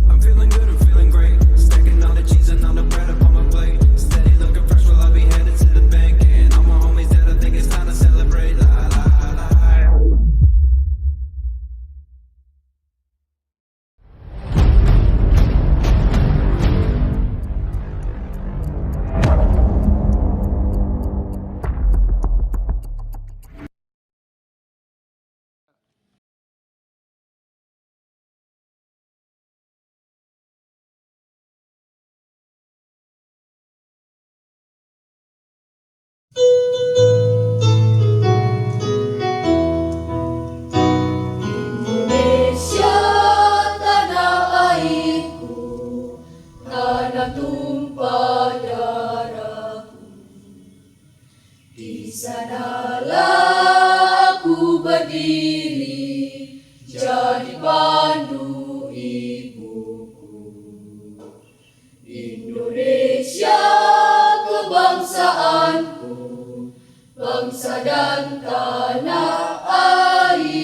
I'm feeling good, I'm feeling great. Stacking all the cheese and all the bread up on my plate. Steady looking fresh while I be headed to the bank. And all my homies that I think it's time to celebrate. La la la. Indonesia tanah airku, tanah tumpah darahku. Di sanalah aku berdiri, jadi pandu ibuku. Indonesia kebangsaanku, bangsa dan tanah airku.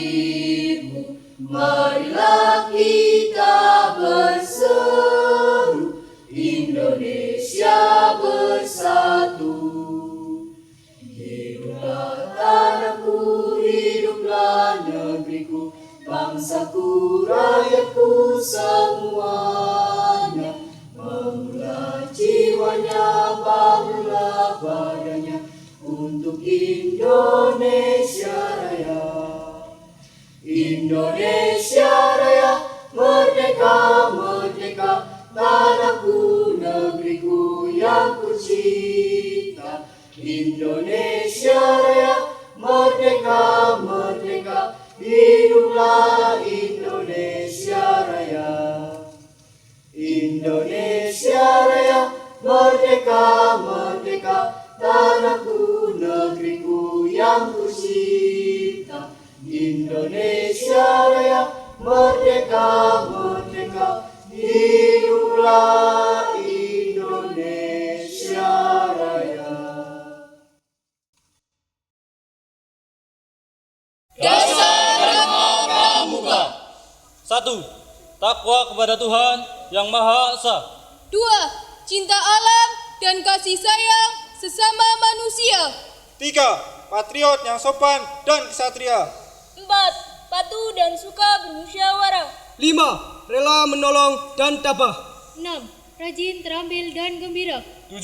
Marilah kita berseru, Indonesia bersatu. Hiduplah tanahku, hiduplah negeriku, bangsaku, rakyatku semuanya. Bangunlah jiwanya, bangunlah badannya, untuk Indonesia Raya. Indonesia Raya, merdeka, merdeka, tanahku, negeriku yang kucinta. Indonesia Raya, merdeka, merdeka, hiduplah Indonesia Raya. Indonesia Raya, merdeka, merdeka, tanahku, negeriku yang kucinta. Indonesia Raya, merdeka, merdeka, hiduplah Indonesia Raya. Dasar Dharma Pramuka. 1. Takwa kepada Tuhan Yang Maha Esa. 2. Cinta alam dan kasih sayang sesama manusia. 3. Patriot yang sopan dan kesatria. 4. Patuh dan suka bermusyawarah. 5. Rela menolong dan tabah. 6. Rajin, terampil dan gembira. 7.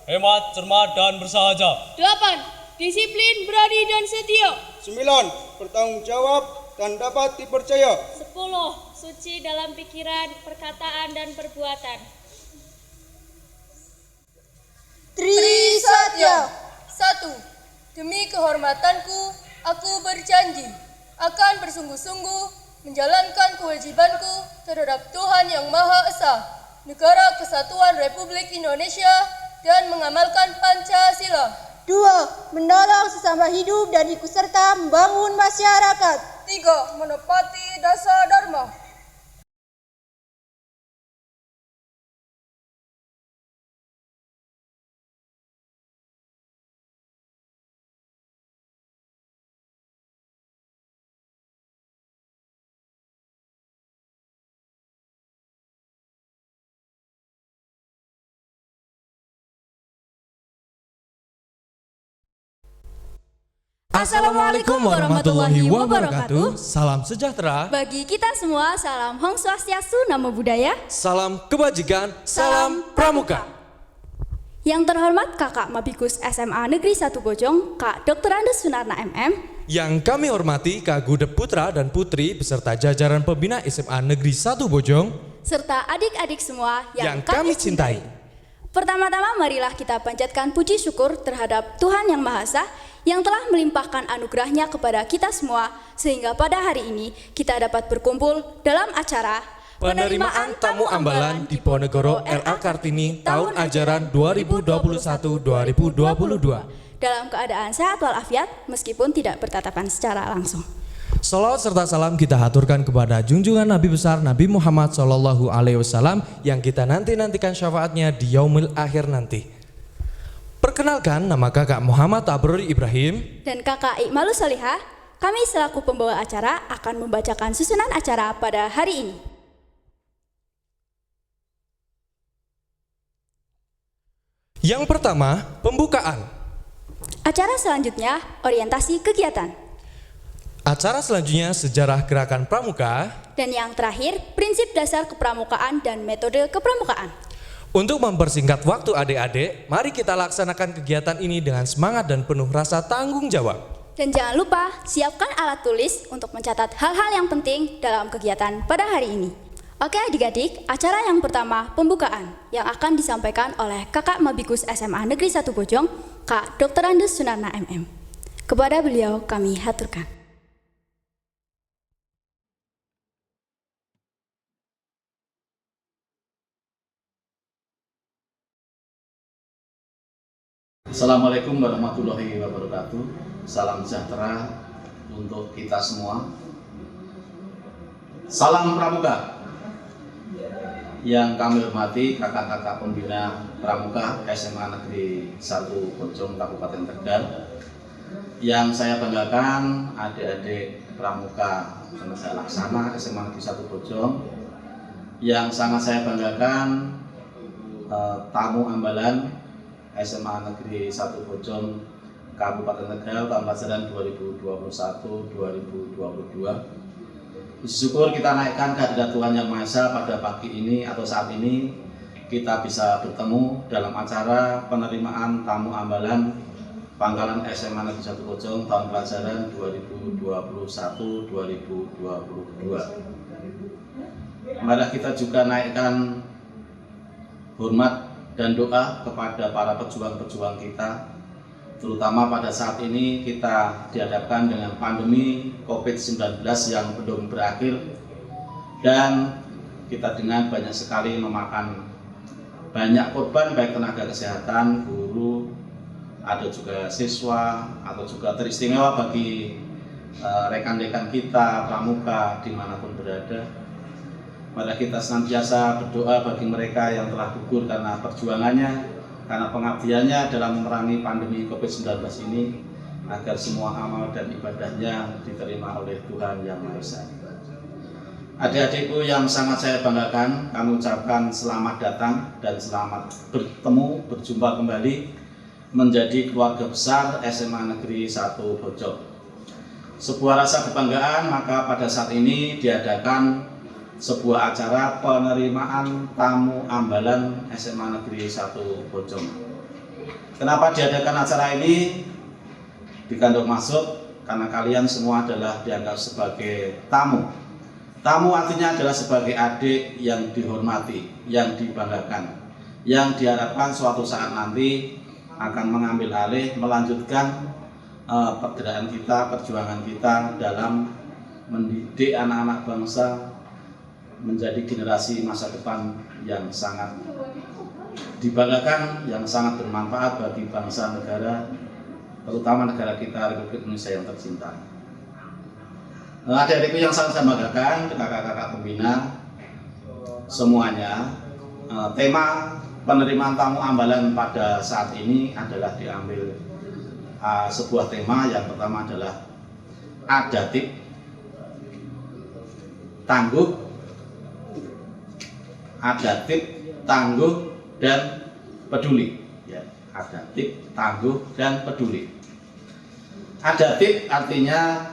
Hemat, cermat, dan bersahaja. 8. Disiplin, berani dan setia. 9. Bertanggung jawab dan dapat dipercaya. 10. Suci dalam pikiran, perkataan dan perbuatan. Trisatya. 1. Demi kehormatanku, aku berjanji akan bersungguh-sungguh menjalankan kewajibanku terhadap Tuhan Yang Maha Esa, Negara Kesatuan Republik Indonesia, dan mengamalkan Pancasila. 2. Menolong sesama hidup dan ikut serta membangun masyarakat. 3. Menepati dasar dharma. Assalamualaikum warahmatullahi wabarakatuh. Salam sejahtera. Bagi kita semua, salam Om Swastiastu, Namo Buddhaya. Salam kebajikan. Salam Pramuka. Yang terhormat Kakak Mabikus SMA Negeri 1 Bojong, Kak Dr. Andes Sunarna MM. Yang kami hormati Kak Gudep Putra dan Putri beserta jajaran pembina SMA Negeri 1 Bojong, serta adik-adik semua yang kami cintai. Pertama-tama marilah kita panjatkan puji syukur terhadap Tuhan Yang Maha Esa yang telah melimpahkan anugerahnya kepada kita semua, sehingga pada hari ini kita dapat berkumpul dalam acara Penerimaan Tamu Ambalan Diponegoro R.A. Kartini tahun ajaran 2021-2022 dalam keadaan sehat walafiat meskipun tidak bertatapan secara langsung. Salawat serta salam kita haturkan kepada junjungan Nabi besar Nabi Muhammad SAW yang kita nantikan syafaatnya di yaumil akhir nanti. Perkenalkan, nama kakak Muhammad Abrori Ibrahim Dan kakak Ikmalus Solihah, kami selaku pembawa acara akan membacakan susunan acara pada hari ini. Yang pertama, pembukaan. Acara selanjutnya, orientasi kegiatan. Acara selanjutnya, sejarah gerakan pramuka. Dan yang terakhir, prinsip dasar kepramukaan dan metode kepramukaan. Untuk mempersingkat waktu adik-adik, mari kita laksanakan kegiatan ini dengan semangat dan penuh rasa tanggung jawab. Dan jangan lupa, siapkan alat tulis untuk mencatat hal-hal yang penting dalam kegiatan pada hari ini. Oke adik-adik, acara yang pertama, pembukaan, yang akan disampaikan oleh Kakak Mabikus SMA Negeri 1 Bojong, Kak Dr. Andes Sunarna MM. Kepada beliau kami haturkan. Assalamualaikum warahmatullahi wabarakatuh. Salam sejahtera untuk kita semua. Salam Pramuka. Yang kami hormati kakak-kakak pembina Pramuka SMA Negeri 1 Bojong Kabupaten Tegal. Yang saya banggakan adik-adik Pramuka Penegasan Laksana SMA Negeri 1 Bojong. Yang sangat saya banggakan tamu ambalan SMA Negeri 1 Bojong Kabupaten Tegal tahun pelajaran 2021-2022. Syukur kita naikkan kehadirat Tuhan Yang Maha Esa pada pagi ini atau saat ini kita bisa bertemu dalam acara penerimaan tamu ambalan Pangkalan SMA Negeri 1 Bojong tahun pelajaran 2021-2022. Mari kita juga naikkan hormat dan doa kepada para pejuang-pejuang kita, terutama pada saat ini kita dihadapkan dengan pandemi COVID-19 yang belum berakhir dan kita dengan banyak sekali memakan banyak korban, baik tenaga kesehatan, guru, ada juga siswa, atau juga teristimewa bagi rekan-rekan kita pramuka dimanapun berada. Mari kita senantiasa berdoa bagi mereka yang telah gugur karena perjuangannya, karena pengabdiannya dalam memerangi pandemi COVID-19 ini, agar semua amal dan ibadahnya diterima oleh Tuhan Yang Maha Esa. Adik-adikku yang sangat saya banggakan, kami ucapkan selamat datang dan selamat bertemu, berjumpa kembali menjadi keluarga besar SMA Negeri 1 Bojong. Sebuah rasa kebanggaan, maka pada saat ini diadakan sebuah acara penerimaan tamu ambalan SMA Negeri 1 Bojong. Kenapa diadakan acara ini? Dikandung maksud karena kalian semua adalah dianggap sebagai tamu. Tamu artinya adalah sebagai adik yang dihormati, yang dibanggakan, yang diharapkan suatu saat nanti akan mengambil alih, melanjutkan pergerakan kita, perjuangan kita dalam mendidik anak-anak bangsa menjadi generasi masa depan yang sangat dibanggakan, yang sangat bermanfaat bagi bangsa negara, terutama negara kita Republik Indonesia yang tercinta. Adik-adikku yang sangat saya banggakan, kakak-kakak pembina semuanya, tema penerimaan tamu ambalan pada saat ini adalah diambil sebuah tema yang pertama adalah adaptif, tangguh, adaptif, tangguh, dan peduli. Ya, adaptif, tangguh, dan peduli. Adaptif artinya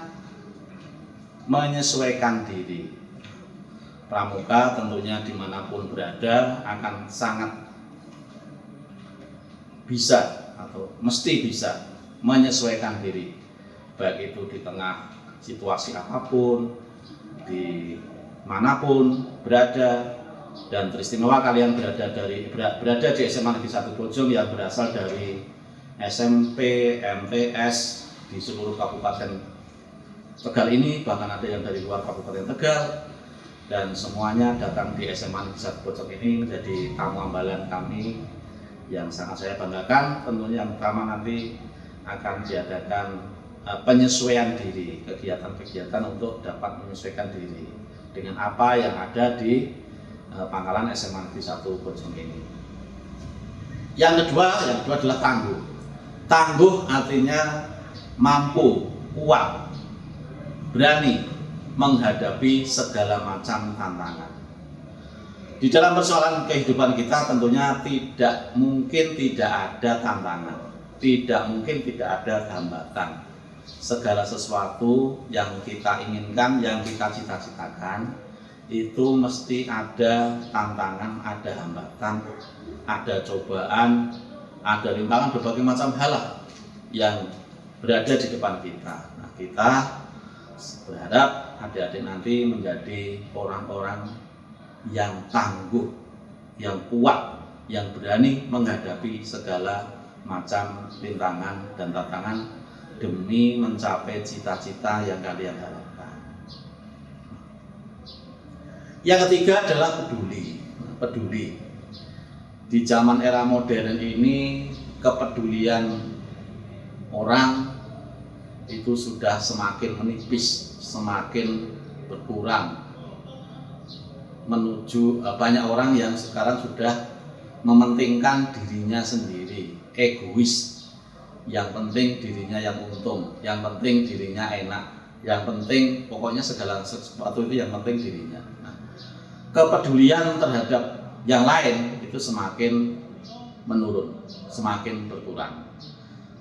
menyesuaikan diri. Pramuka tentunya dimanapun berada akan sangat bisa atau mesti bisa menyesuaikan diri, baik itu di tengah situasi apapun, di manapun berada. Dan teristimewa kalian berada di SMA Negeri 1 Bojong yang berasal dari SMP, MTS di seluruh Kabupaten Tegal ini, bahkan ada yang dari luar Kabupaten Tegal, dan semuanya datang di SMA Negeri 1 Bojong ini menjadi tamu ambalan kami yang sangat saya banggakan. Tentunya yang pertama nanti akan diadakan penyesuaian diri, kegiatan-kegiatan untuk dapat menyesuaikan diri dengan apa yang ada di Pangkalan SMA Negeri 1 Bojong ini. Yang kedua adalah tangguh. Tangguh artinya mampu, kuat, berani menghadapi segala macam tantangan. Di dalam persoalan kehidupan kita tentunya tidak mungkin tidak ada tantangan, tidak mungkin tidak ada hambatan. Segala sesuatu yang kita inginkan, yang kita cita-citakan, itu mesti ada tantangan, ada hambatan, ada cobaan, ada rintangan berbagai macam hal yang berada di depan kita. Nah, kita berharap adik-adik nanti menjadi orang-orang yang tangguh, yang kuat, yang berani menghadapi segala macam rintangan dan tantangan demi mencapai cita-cita yang kalian harapkan. Yang ketiga adalah peduli. Peduli. Di zaman era modern ini, kepedulian orang itu sudah semakin menipis, semakin berkurang. Menuju banyak orang yang sekarang sudah mementingkan dirinya sendiri, egois. Yang penting dirinya yang untung, yang penting dirinya enak, yang penting pokoknya segala sesuatu itu yang penting dirinya. Nah, kepedulian terhadap yang lain itu semakin menurun, semakin berkurang.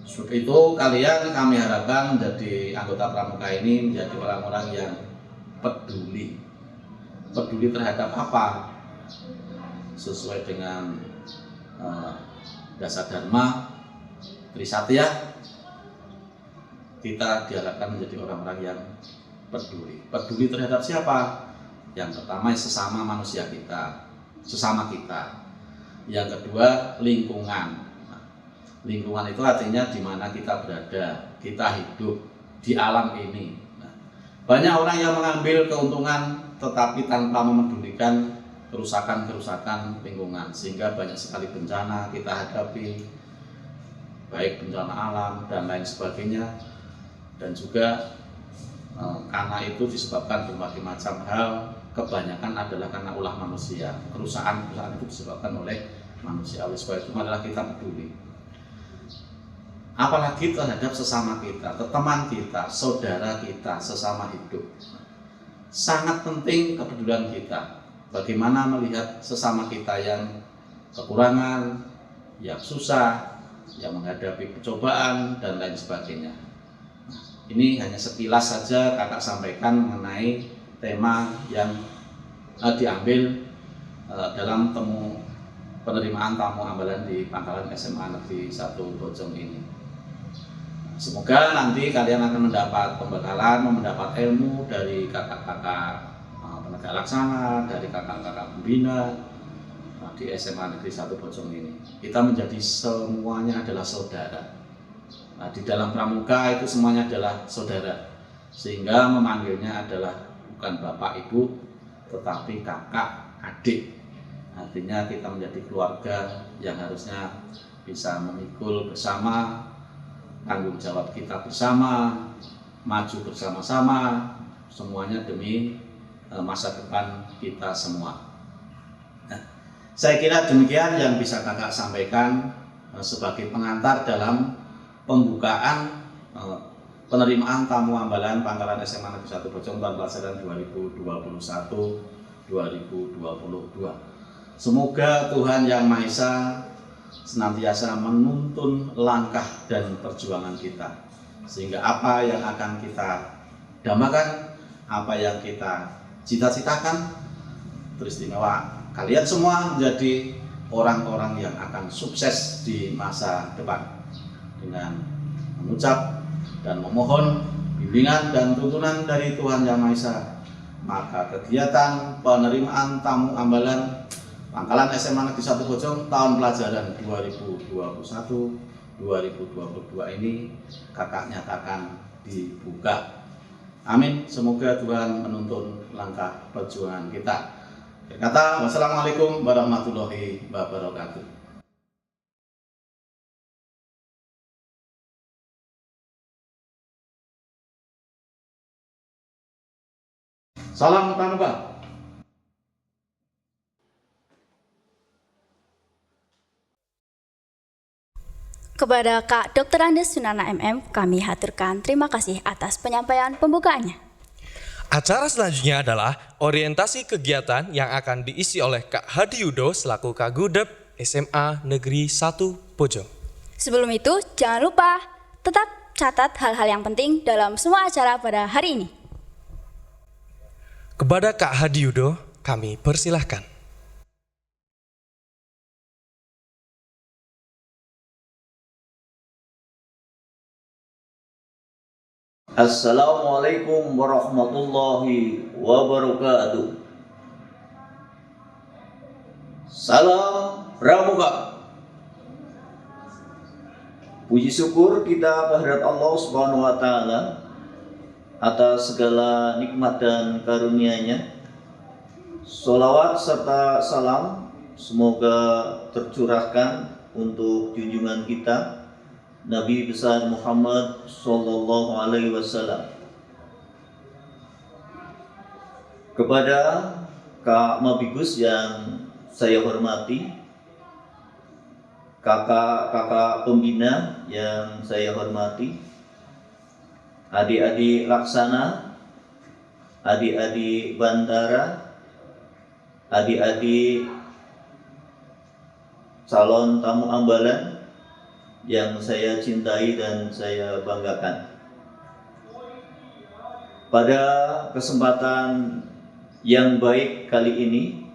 Sebab itu kami harapkan menjadi anggota pramuka ini menjadi orang-orang yang peduli. Peduli terhadap apa? Sesuai dengan dasar Dharma Trisatya, kita diharapkan menjadi orang-orang yang peduli. Peduli terhadap siapa? Yang pertama sesama manusia kita, sesama kita. Yang kedua lingkungan. Nah, lingkungan itu artinya di mana kita berada, kita hidup di alam ini. Nah, banyak orang yang mengambil keuntungan tetapi tanpa memedulikan kerusakan-kerusakan lingkungan, sehingga banyak sekali bencana kita hadapi, baik bencana alam dan lain sebagainya, dan juga karena itu disebabkan berbagai macam hal, kebanyakan adalah karena ulah manusia. Kerusakan itu disebabkan oleh manusia. Oleh sebab itu adalah kita peduli, apalagi terhadap sesama kita, teman kita, saudara kita, sesama hidup. Sangat penting kepedulian kita. Bagaimana melihat sesama kita yang kekurangan, yang susah, yang menghadapi percobaan dan lain sebagainya. Nah, ini hanya sekilas saja kakak sampaikan mengenai tema yang diambil dalam penerimaan tamu ambalan di Pangkalan SMA Negeri 1 Bojong ini. Semoga nanti kalian akan mendapat pembekalan, mendapat ilmu dari kakak-kakak penegak laksana, dari kakak-kakak pembina di SMA Negeri 1 Bojong ini. Kita menjadi semuanya adalah saudara. Nah, di dalam pramuka itu semuanya adalah saudara, sehingga memanggilnya adalah bukan bapak ibu, tetapi kakak adik. Artinya kita menjadi keluarga yang harusnya bisa memikul bersama, tanggung jawab kita bersama, maju bersama-sama, semuanya demi masa depan kita semua. Saya kira demikian yang bisa kakak sampaikan sebagai pengantar dalam pembukaan penerimaan tamu ambalan Pangkalan SMA Negeri 1 Bojong tahun pelajaran 2021-2022. Semoga Tuhan Yang Maha Esa senantiasa menuntun langkah dan perjuangan kita, sehingga apa yang akan kita dambakan, apa yang kita cita-citakan, teristimewa kalian semua menjadi orang-orang yang akan sukses di masa depan. Dengan mengucap dan memohon bimbingan dan tuntunan dari Tuhan Yang Maha Esa, maka kegiatan penerimaan tamu ambalan Pangkalan SMA Negeri 1 Bojong tahun pelajaran 2021-2022 2022 ini kakak nyatakan dibuka. Amin. Semoga Tuhan menuntun langkah perjuangan kita. Kata wassalamualaikum warahmatullahi wabarakatuh. Salam Pramuka. Kepada Kak Dr. Andes Sunana MM, kami haturkan terima kasih atas penyampaian pembukaannya. Acara selanjutnya adalah orientasi kegiatan yang akan diisi oleh Kak Hadi Yudo selaku Kagudep SMA Negeri 1 Bojong. Sebelum itu, jangan lupa tetap catat hal-hal yang penting dalam semua acara pada hari ini. Kepada Kak Hadi Yudo, kami persilahkan. Assalamualaikum warahmatullahi wabarakatuh. Salam Pramuka. Puji syukur kita kehadirat Allah Subhanahu wa taala atas segala nikmat dan karunia-Nya. Sholawat serta salam semoga tercurahkan untuk junjungan kita Nabi besar Muhammad sallallahu alaihi wasallam. Kepada Kak Mabigus yang saya hormati, kakak-kakak pembina yang saya hormati, adik-adik laksana, adik-adik bantara, adik-adik calon tamu ambalan yang saya cintai dan saya banggakan. Pada kesempatan yang baik kali ini,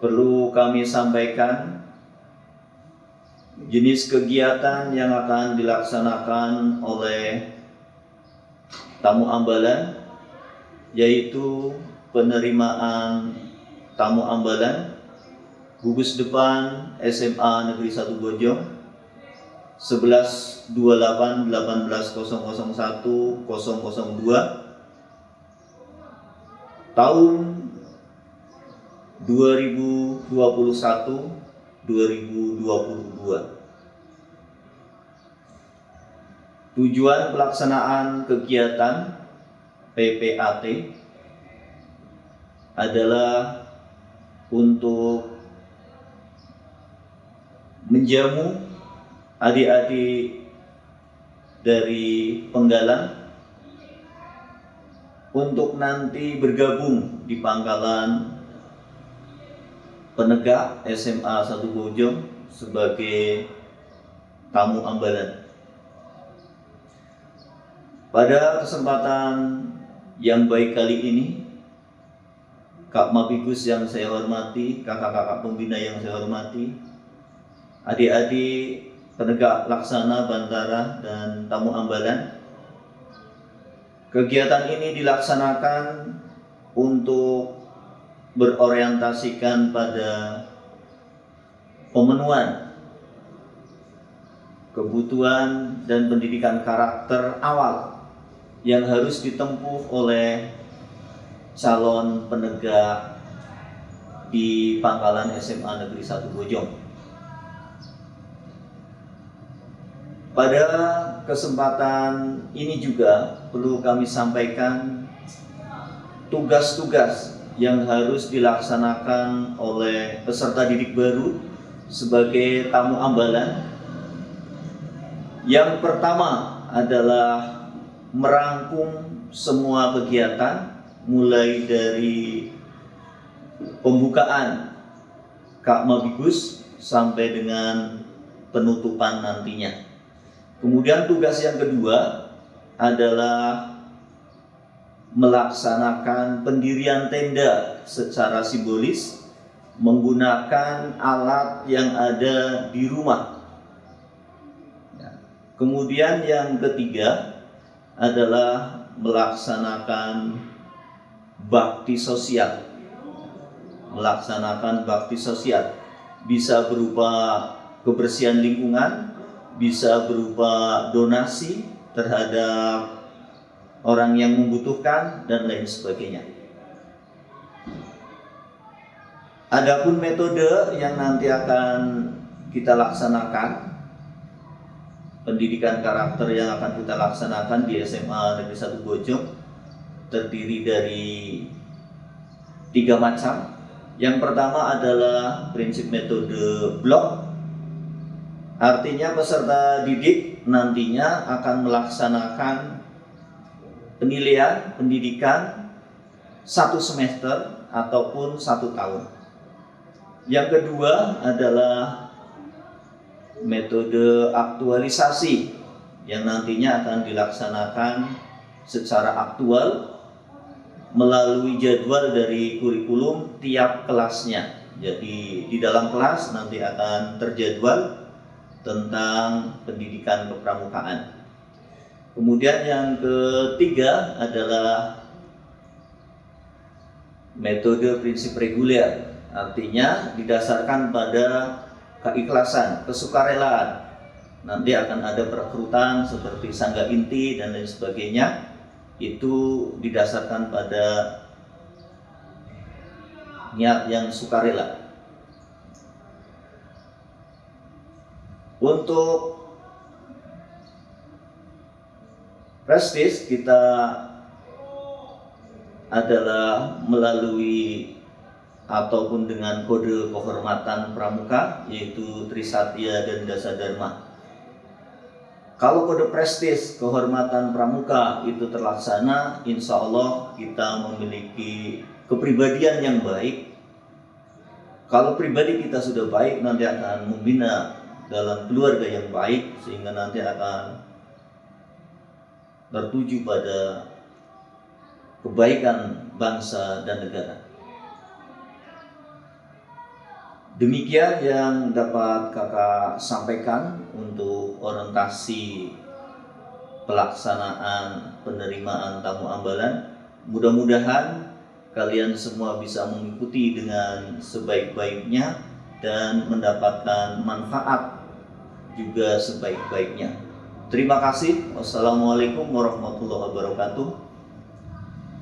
perlu kami sampaikan jenis kegiatan yang akan dilaksanakan oleh tamu ambalan, yaitu penerimaan tamu ambalan gugus depan SMA Negeri 1 Bojong 11/28/18/001/002 tahun 2021-2022. Tujuan pelaksanaan kegiatan PPAT adalah untuk menjamu adik-adik dari Penggalan untuk nanti bergabung di pangkalan penegak SMA 1 Bojong sebagai tamu ambalan. Pada kesempatan yang baik kali ini, Kak Mabigus yang saya hormati, kakak-kakak pembina yang saya hormati, adik-adik penegak laksana bantara dan tamu ambalan, kegiatan ini dilaksanakan untuk berorientasikan pada pemenuhan kebutuhan dan pendidikan karakter awal yang harus ditempuh oleh calon penegak di pangkalan SMA Negeri 1 Bojong. Pada kesempatan ini juga perlu kami sampaikan tugas-tugas yang harus dilaksanakan oleh peserta didik baru sebagai tamu ambalan. Yang pertama adalah merangkum semua kegiatan mulai dari pembukaan Kak Mabigus sampai dengan penutupan nantinya. Kemudian tugas yang kedua adalah melaksanakan pendirian tenda secara simbolis menggunakan alat yang ada di rumah. Kemudian yang ketiga adalah melaksanakan bakti sosial. Melaksanakan bakti sosial bisa berupa kebersihan lingkungan bisa berupa donasi terhadap orang yang membutuhkan dan lain sebagainya. Adapun metode yang nanti akan kita laksanakan, pendidikan karakter yang akan kita laksanakan di SMA Negeri 1 Bojong terdiri dari 3 macam. Yang pertama adalah prinsip metode blok. Artinya peserta didik nantinya akan melaksanakan penilaian pendidikan 1 semester ataupun 1 tahun. Yang kedua adalah metode aktualisasi yang nantinya akan dilaksanakan secara aktual melalui jadwal dari kurikulum tiap kelasnya. Jadi di dalam kelas nanti akan terjadwal tentang pendidikan kepramukaan. Kemudian yang ketiga adalah metode prinsip reguler. Artinya didasarkan pada keikhlasan, kesukarelaan. Nanti akan ada perekrutan seperti sangga inti dan lain sebagainya. Itu didasarkan pada niat yang sukarela. Untuk prestis kita adalah melalui ataupun dengan kode kehormatan pramuka, yaitu Trisatya dan Dasadharma. Kalau kode prestis kehormatan pramuka itu terlaksana, insya Allah kita memiliki kepribadian yang baik. Kalau pribadi kita sudah baik, nanti akan membina dalam keluarga yang baik, sehingga nanti akan tertuju pada kebaikan bangsa dan negara. Demikian yang dapat kakak sampaikan untuk orientasi pelaksanaan penerimaan tamu ambalan. Mudah-mudahan kalian semua bisa mengikuti dengan sebaik-baiknya dan mendapatkan manfaat juga sebaik-baiknya. Terima kasih. Wassalamualaikum warahmatullahi wabarakatuh.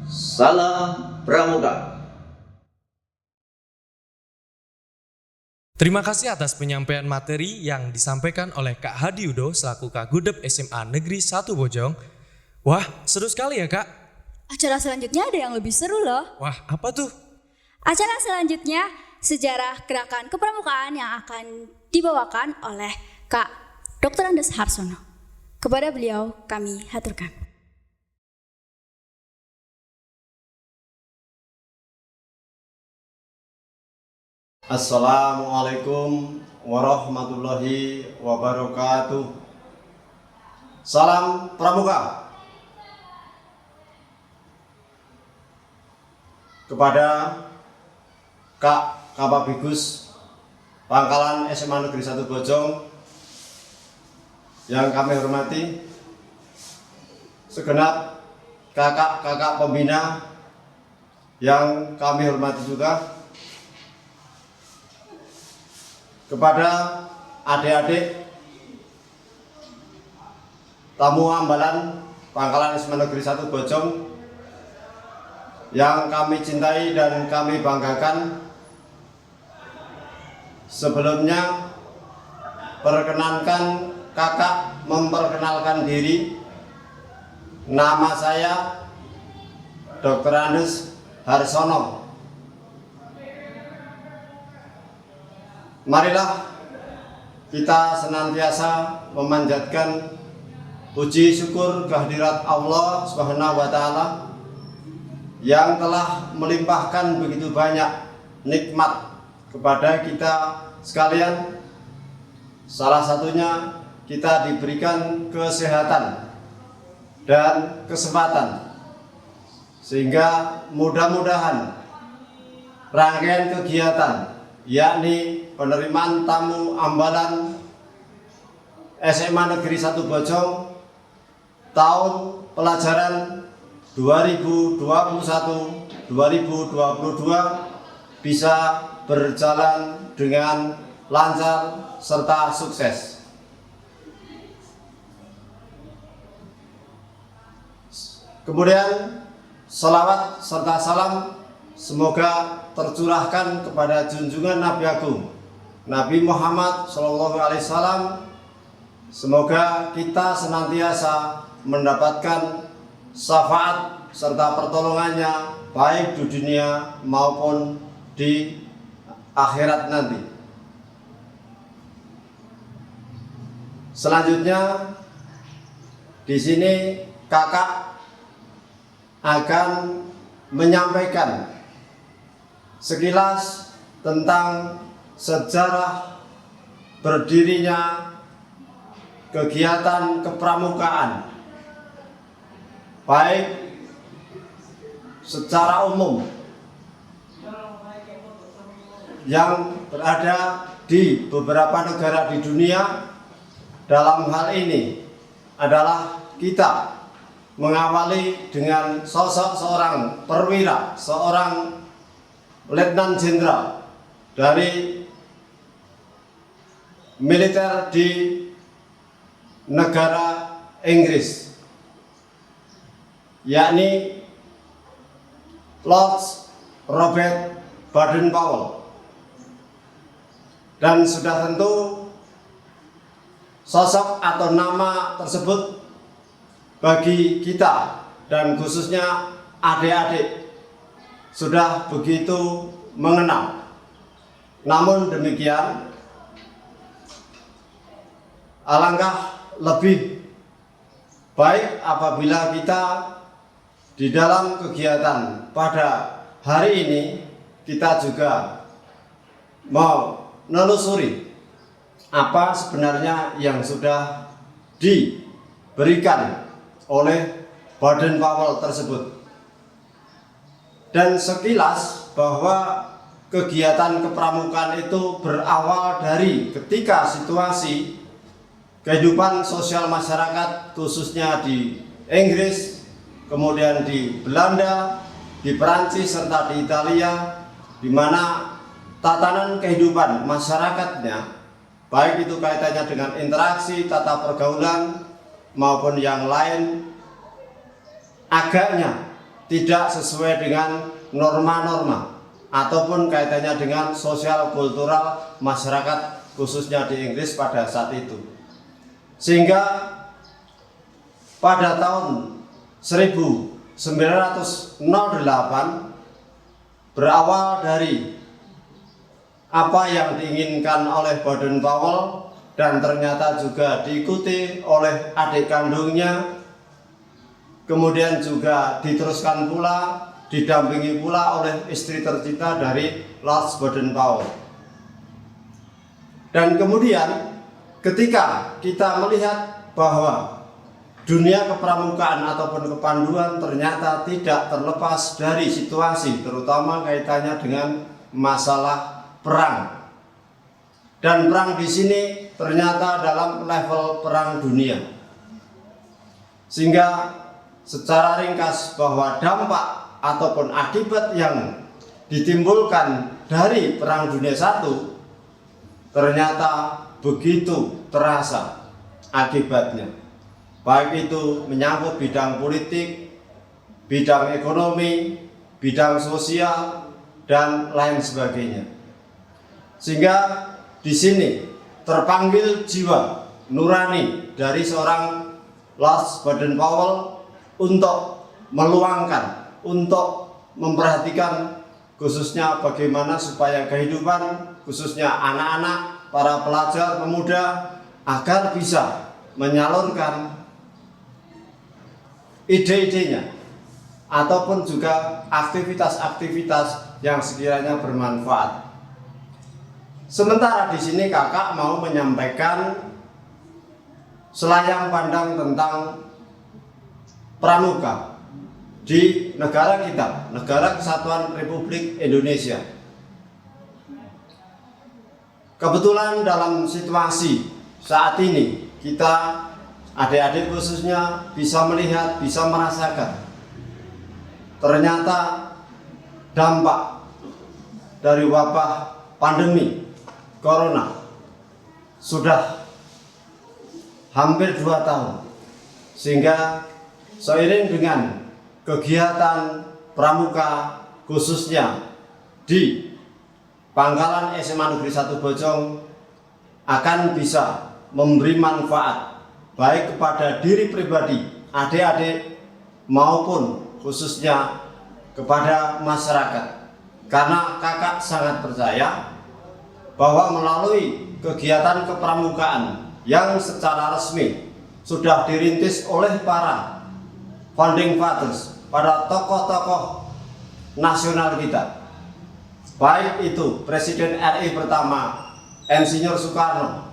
Salam Pramuka. Terima kasih atas penyampaian materi yang disampaikan oleh Kak Hadi Udo selaku Kagudep SMA Negeri 1 Bojong. Wah, seru sekali ya Kak. Acara selanjutnya ada yang lebih seru loh. Wah, apa tuh? Acara selanjutnya sejarah gerakan kepramukaan yang akan dibawakan oleh Kak Dr. Andes Harsono. Kepada beliau kami haturkan. Assalamualaikum warahmatullahi wabarakatuh. Salam Pramuka. Kepada Kak Kapabigus Pangkalan SMA Negeri 1 Bojong yang kami hormati, segenap kakak-kakak pembina yang kami hormati juga, kepada adik-adik tamu ambalan Pangkalan SMA Negeri 1 Bojong yang kami cintai dan kami banggakan. Sebelumnya perkenankan kakak memperkenalkan diri. Nama saya Dr. Andes Harsono. Marilah kita senantiasa memanjatkan puji syukur kehadirat Allah Subhanahu wa Ta'ala yang telah melimpahkan begitu banyak nikmat kepada kita sekalian. Salah satunya kita diberikan kesehatan dan kesempatan, sehingga mudah-mudahan rangkaian kegiatan yakni penerimaan tamu ambalan SMA Negeri 1 Bojong tahun pelajaran 2021-2022 bisa berjalan dengan lancar serta sukses. Kemudian salawat serta salam semoga tercurahkan kepada junjungan Nabi Agung Nabi Muhammad SAW. Semoga kita senantiasa mendapatkan syafaat serta pertolongannya baik di dunia maupun di akhirat nanti. Selanjutnya di sini kakak akan menyampaikan sekilas tentang sejarah berdirinya kegiatan kepramukaan baik secara umum yang berada di beberapa negara di dunia. Dalam hal ini adalah kita mengawali dengan sosok seorang perwira, seorang letnan jenderal dari militer di negara Inggris, yakni Lord Robert Baden-Powell. Dan sudah tentu sosok atau nama tersebut bagi kita dan khususnya adik-adik sudah begitu mengenal. Namun demikian, alangkah lebih baik apabila kita di dalam kegiatan pada hari ini kita juga mau menelusuri apa sebenarnya yang sudah diberikan oleh Baden-Powell tersebut. Dan sekilas bahwa kegiatan kepramukaan itu berawal dari ketika situasi kehidupan sosial masyarakat khususnya di Inggris, kemudian di Belanda, di Perancis serta di Italia, di mana tatanan kehidupan masyarakatnya baik itu kaitannya dengan interaksi, tata pergaulan maupun yang lain agaknya tidak sesuai dengan norma-norma ataupun kaitannya dengan sosial kultural masyarakat khususnya di Inggris pada saat itu. Sehingga pada tahun 1908 berawal dari apa yang diinginkan oleh Baden-Powell dan ternyata juga diikuti oleh adik kandungnya, kemudian juga diteruskan pula, didampingi pula oleh istri tercinta dari Lord Baden-Powell. Dan kemudian ketika kita melihat bahwa dunia kepramukaan ataupun kepanduan ternyata tidak terlepas dari situasi, terutama kaitannya dengan masalah perang. Dan perang di sini ternyata dalam level perang dunia. Sehingga secara ringkas bahwa dampak ataupun akibat yang ditimbulkan dari perang dunia I ternyata begitu terasa akibatnya. Baik itu menyangkut bidang politik, bidang ekonomi, bidang sosial, dan lain sebagainya. Sehingga di sini terpanggil jiwa nurani dari seorang Lord Baden-Powell untuk meluangkan, untuk memperhatikan khususnya bagaimana supaya kehidupan khususnya anak-anak, para pelajar pemuda agar bisa menyalurkan ide-idenya ataupun juga aktivitas-aktivitas yang sekiranya bermanfaat. Sementara di sini kakak mau menyampaikan selayang pandang tentang pramuka di negara kita, Negara Kesatuan Republik Indonesia. Kebetulan dalam situasi saat ini kita adik-adik khususnya bisa melihat, bisa merasakan ternyata dampak dari wabah pandemi Corona sudah hampir 2 tahun, sehingga seiring dengan kegiatan pramuka khususnya di Pangkalan SMA Negeri 1 Bojong akan bisa memberi manfaat baik kepada diri pribadi, adik-adik maupun khususnya kepada masyarakat. Karena kakak sangat percaya bahwa melalui kegiatan kepramukaan yang secara resmi sudah dirintis oleh para founding fathers, para tokoh-tokoh nasional kita, baik itu Presiden RI pertama Insinyur Soekarno,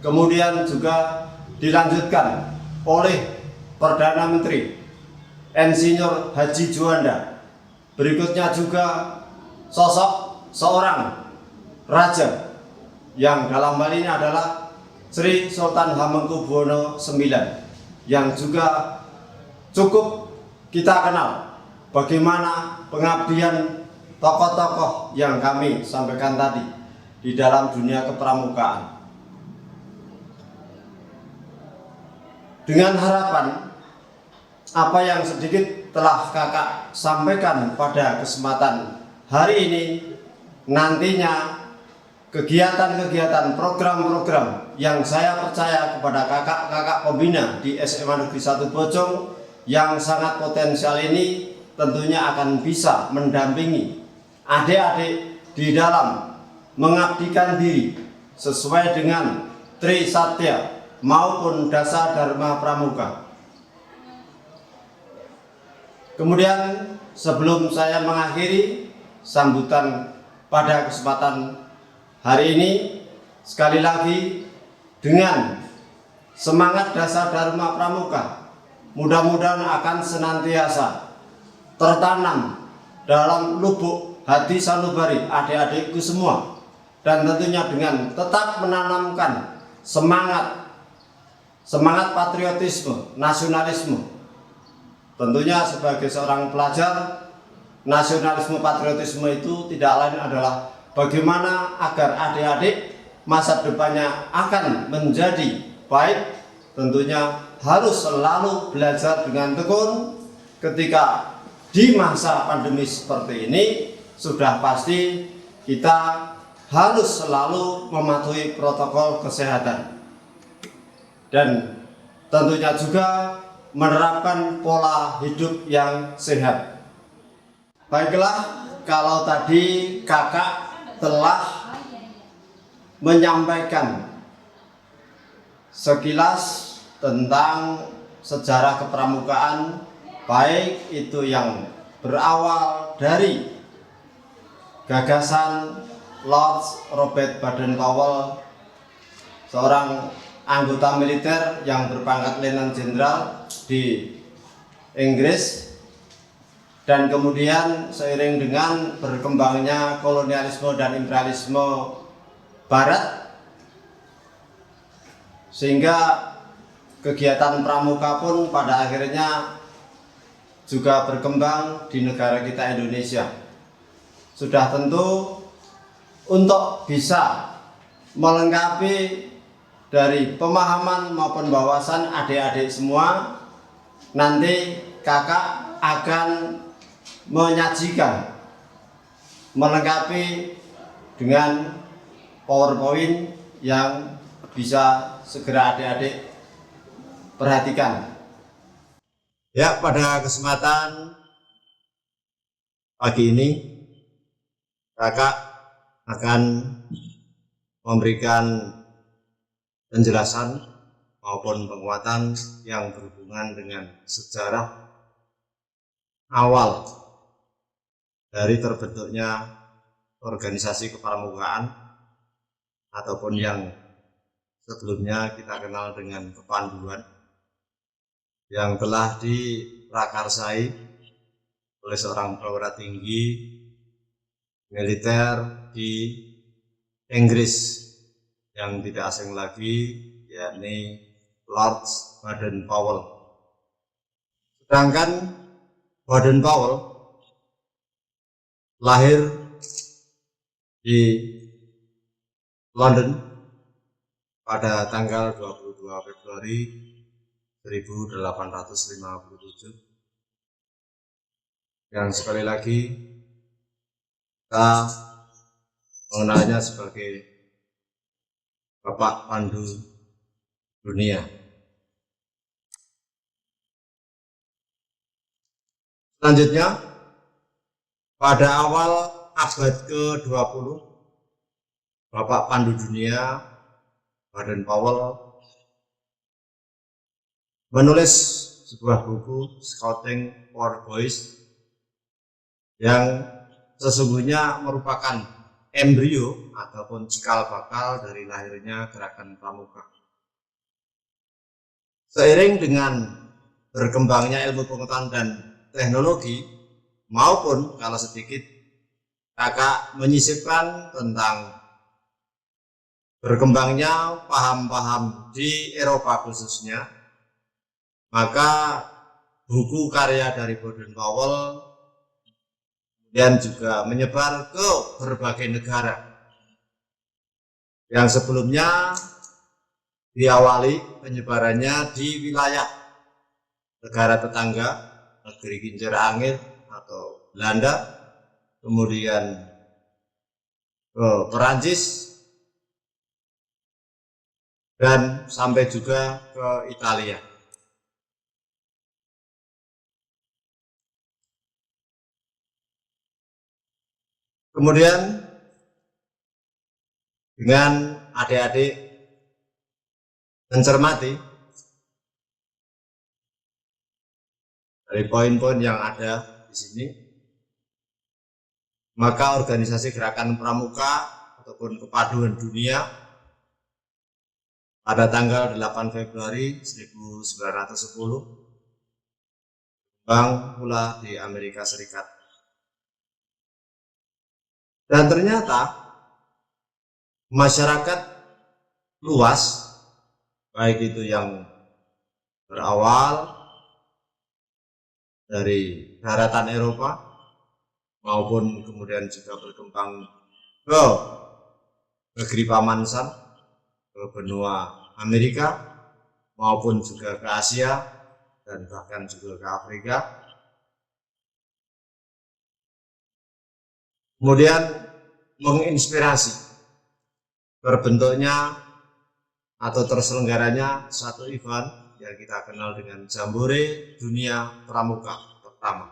kemudian juga dilanjutkan oleh Perdana Menteri Insinyur Haji Juanda, berikutnya juga sosok seorang raja yang dalam hal ini adalah Sri Sultan Hamengkubuwono IX, yang juga cukup kita kenal bagaimana pengabdian tokoh-tokoh yang kami sampaikan tadi di dalam dunia kepramukaan. Dengan harapan apa yang sedikit telah kakak sampaikan pada kesempatan hari ini, nantinya kegiatan-kegiatan, program-program yang saya percaya kepada kakak-kakak pembina di SMA Negeri 1 Bojong yang sangat potensial ini tentunya akan bisa mendampingi adik-adik di dalam mengabdikan diri sesuai dengan Tri Satya maupun Dasa Dharma Pramuka. Kemudian sebelum saya mengakhiri sambutan pada kesempatan hari ini, sekali lagi dengan semangat Dasa Dharma Pramuka, mudah-mudahan akan senantiasa tertanam dalam lubuk hati sanubari adik-adikku semua, dan tentunya dengan tetap menanamkan semangat patriotisme, nasionalisme. Tentunya sebagai seorang pelajar, nasionalisme patriotisme itu tidak lain adalah bagaimana agar adik-adik masa depannya akan menjadi baik. Tentunya harus selalu belajar dengan tekun. Ketika di masa pandemi seperti ini, sudah pasti kita harus selalu mematuhi protokol kesehatan dan tentunya juga menerapkan pola hidup yang sehat. Baiklah, kalau tadi kakak telah menyampaikan sekilas tentang sejarah kepramukaan, baik itu yang berawal dari gagasan Lord Robert Baden-Powell, seorang anggota militer yang berpangkat Letnan Jenderal di Inggris, dan kemudian seiring dengan berkembangnya kolonialisme dan imperialisme Barat, sehingga kegiatan pramuka pun pada akhirnya juga berkembang di negara kita Indonesia. Sudah tentu untuk bisa melengkapi dari pemahaman maupun wawasan adik-adik semua, nanti kakak akan menyajikan, melengkapi dengan PowerPoint yang bisa segera adik-adik perhatikan. Ya, pada kesempatan pagi ini kakak akan memberikan penjelasan maupun penguatan yang berhubungan dengan sejarah awal dari terbentuknya organisasi kepramukaan ataupun yang sebelumnya kita kenal dengan kepanduan, yang telah diprakarsai oleh seorang perwira tinggi militer di Inggris yang tidak asing lagi, yakni Lord Baden-Powell. Sedangkan Baden-Powell lahir di London pada tanggal 22 Februari 1857 yang sekali lagi kita mengenalnya sebagai Bapak Pandu Dunia. Selanjutnya, pada awal abad ke-20, Bapak Pandu Dunia, Baden Powell, menulis sebuah buku Scouting for Boys yang sesungguhnya merupakan embrio ataupun cikal bakal dari lahirnya gerakan pramuka. Seiring dengan berkembangnya ilmu pengetahuan dan teknologi, maupun kalau sedikit kakak menyisipkan tentang berkembangnya paham-paham di Eropa khususnya, maka buku karya dari Baden Powell dan juga menyebar ke berbagai negara yang sebelumnya diawali penyebarannya di wilayah negara tetangga, negeri kincir angin atau Belanda, kemudian ke Perancis, dan sampai juga ke Italia. Kemudian dengan adik-adik mencermati dari poin-poin yang ada di sini, maka organisasi gerakan pramuka ataupun kepaduan dunia pada tanggal 8 Februari 1910 berkembang pula di Amerika Serikat. Dan ternyata masyarakat luas, baik itu yang berawal dari daratan Eropa maupun kemudian juga berkembang ke negeri Paman Sam, ke benua Amerika maupun juga ke Asia dan bahkan juga ke Afrika. Kemudian menginspirasi terbentuknya atau terselenggaranya satu event yang kita kenal dengan Jambore Dunia Pramuka pertama,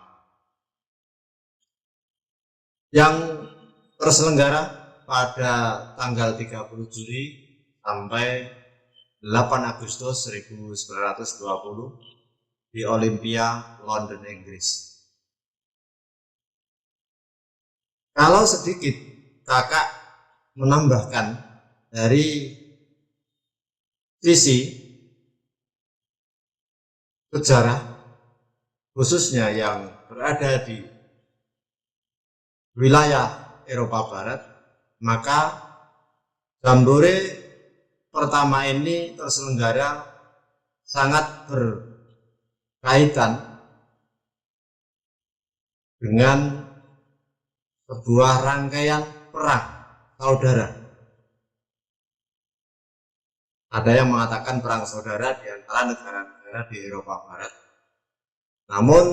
yang terselenggara pada tanggal 30 Juli sampai 8 Agustus 1920 di Olympia, London, Inggris. Kalau sedikit kakak menambahkan dari sisi sejarah khususnya yang berada di wilayah Eropa Barat, maka Jambore pertama ini terselenggara sangat berkaitan dengan sebuah rangkaian perang saudara. Ada yang mengatakan perang saudara di antara negara-negara di Eropa Barat. Namun,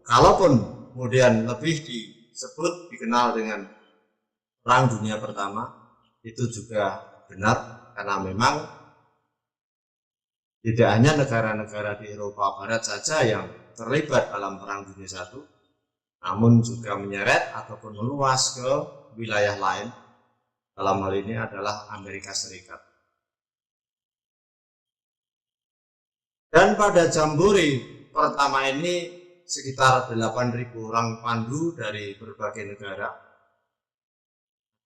kalaupun kemudian lebih disebut dikenal dengan Perang Dunia Pertama, itu juga benar, karena memang tidak hanya negara-negara di Eropa Barat saja yang terlibat dalam Perang Dunia I, namun juga menyeret ataupun meluas ke wilayah lain. Dalam hal ini adalah Amerika Serikat. Dan pada Jambore pertama ini sekitar 8.000 orang pandu dari berbagai negara.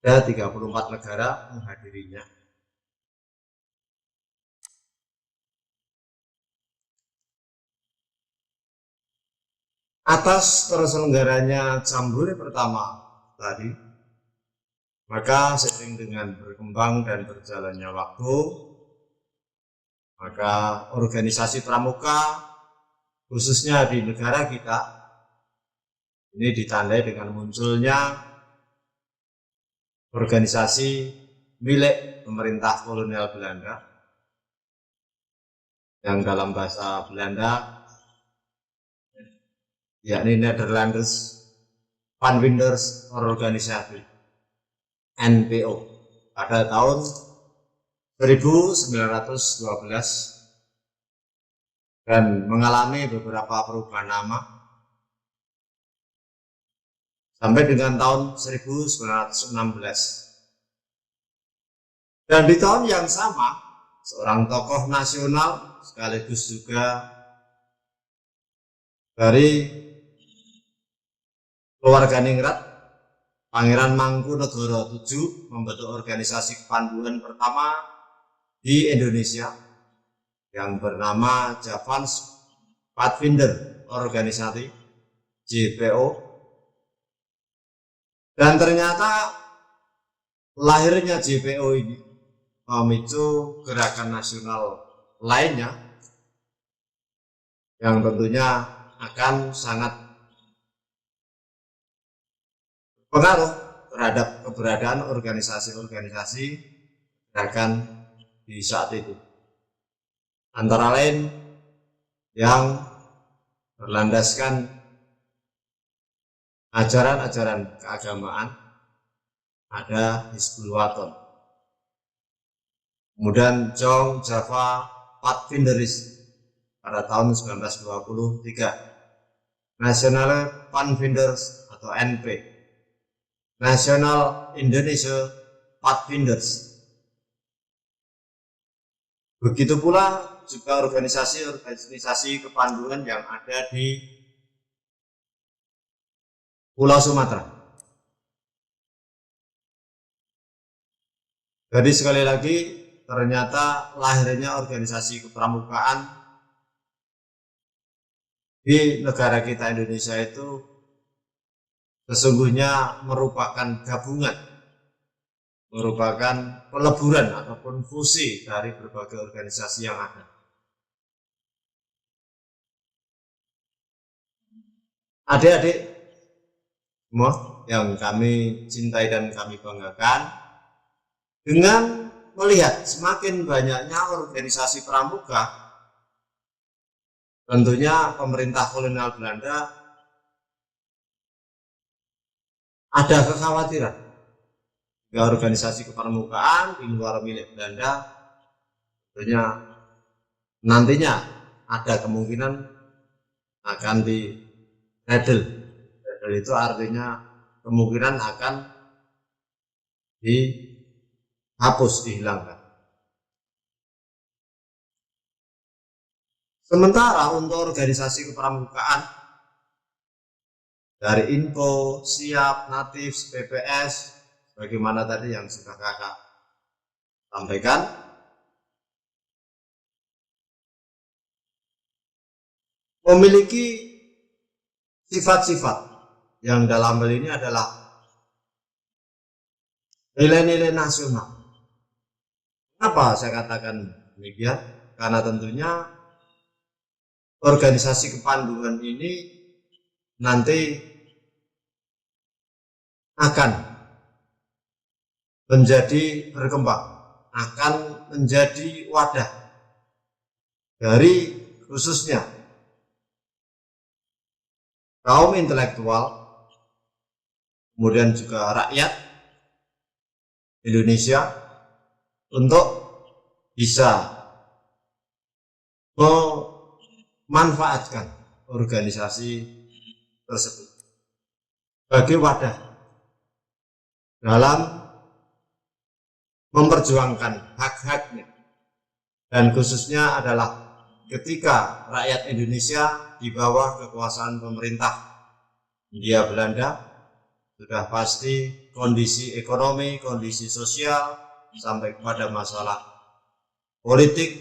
Ada 34 negara menghadirinya. Atas terselenggaranya Jambore pertama tadi, maka seiring dengan berkembang dan berjalannya waktu, maka organisasi pramuka khususnya di negara kita ini ditandai dengan munculnya organisasi milik pemerintah kolonial Belanda yang dalam bahasa Belanda yakni Nederlanders Pathfinders Organisasi NPO pada tahun 1912 dan mengalami beberapa perubahan nama sampai dengan tahun 1916. Dan di tahun yang sama, seorang tokoh nasional sekaligus juga dari keluarga ningrat, Pangeran Mangkunegoro VII membentuk organisasi kepanduan pertama di Indonesia yang bernama Japanese Pathfinder Organisasi JPO. Dan ternyata lahirnya JPO ini memicu gerakan nasional lainnya yang tentunya akan sangat berpengaruh terhadap keberadaan organisasi-organisasi gerakan di saat itu. Antara lain yang berlandaskan ajaran-ajaran keagamaan ada Hizbul Wathan. Kemudian Jong Java Pathfinderis pada tahun 1923. National Pathfinders atau NP. National Indonesia Pathfinders. Begitu pula juga organisasi-organisasi kepanduan yang ada di Pulau Sumatera. Jadi sekali lagi, ternyata lahirnya organisasi kepramukaan di negara kita Indonesia itu sesungguhnya merupakan gabungan, merupakan peleburan ataupun fusi dari berbagai organisasi yang ada. Adik-adik semua yang kami cintai dan kami banggakan, dengan melihat semakin banyaknya organisasi pramuka, tentunya pemerintah kolonial Belanda ada kekhawatiran bahwa organisasi kepramukaan di luar milik Belanda tentunya nantinya ada kemungkinan akan di-redel. Redel itu artinya kemungkinan akan dihapus, dihilangkan. Sementara untuk organisasi kepramukaan dari Info, Siap, Natif, PPS, bagaimana tadi yang sudah kakak sampaikan, memiliki sifat-sifat yang dalam hal ini adalah nilai-nilai nasional. Kenapa saya katakan demikian? Karena tentunya organisasi kepanduan ini nanti akan menjadi berkembang, akan menjadi wadah dari khususnya kaum intelektual, kemudian juga rakyat Indonesia untuk bisa memanfaatkan organisasi tersebut sebagai wadah dalam memperjuangkan hak-haknya, dan khususnya adalah ketika rakyat Indonesia di bawah kekuasaan pemerintah Hindia Belanda, sudah pasti kondisi ekonomi, kondisi sosial, sampai kepada masalah politik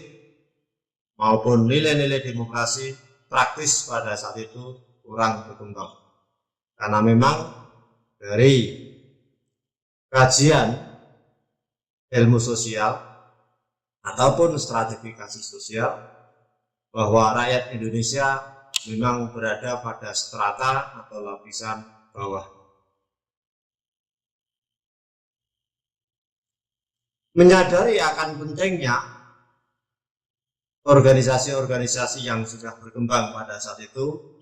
maupun nilai-nilai demokrasi praktis pada saat itu kurang berkembang. Karena memang dari kajian ilmu sosial ataupun stratifikasi sosial bahwa rakyat Indonesia memang berada pada strata atau lapisan bawah. Menyadari akan pentingnya organisasi-organisasi yang sudah berkembang pada saat itu,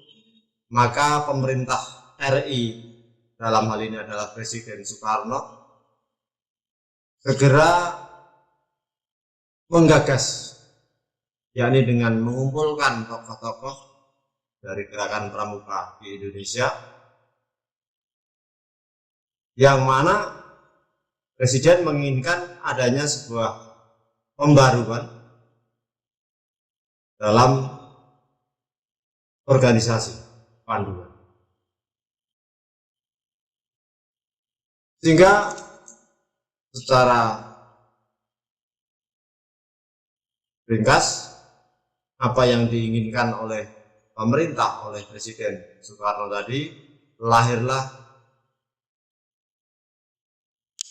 maka pemerintah RI dalam hal ini adalah Presiden Soekarno, segera menggagas, yakni dengan mengumpulkan tokoh-tokoh dari gerakan pramuka di Indonesia, yang mana Presiden menginginkan adanya sebuah pembaruan dalam organisasi panduan. Sehingga secara ringkas, apa yang diinginkan oleh pemerintah, oleh Presiden Soekarno tadi, lahirlah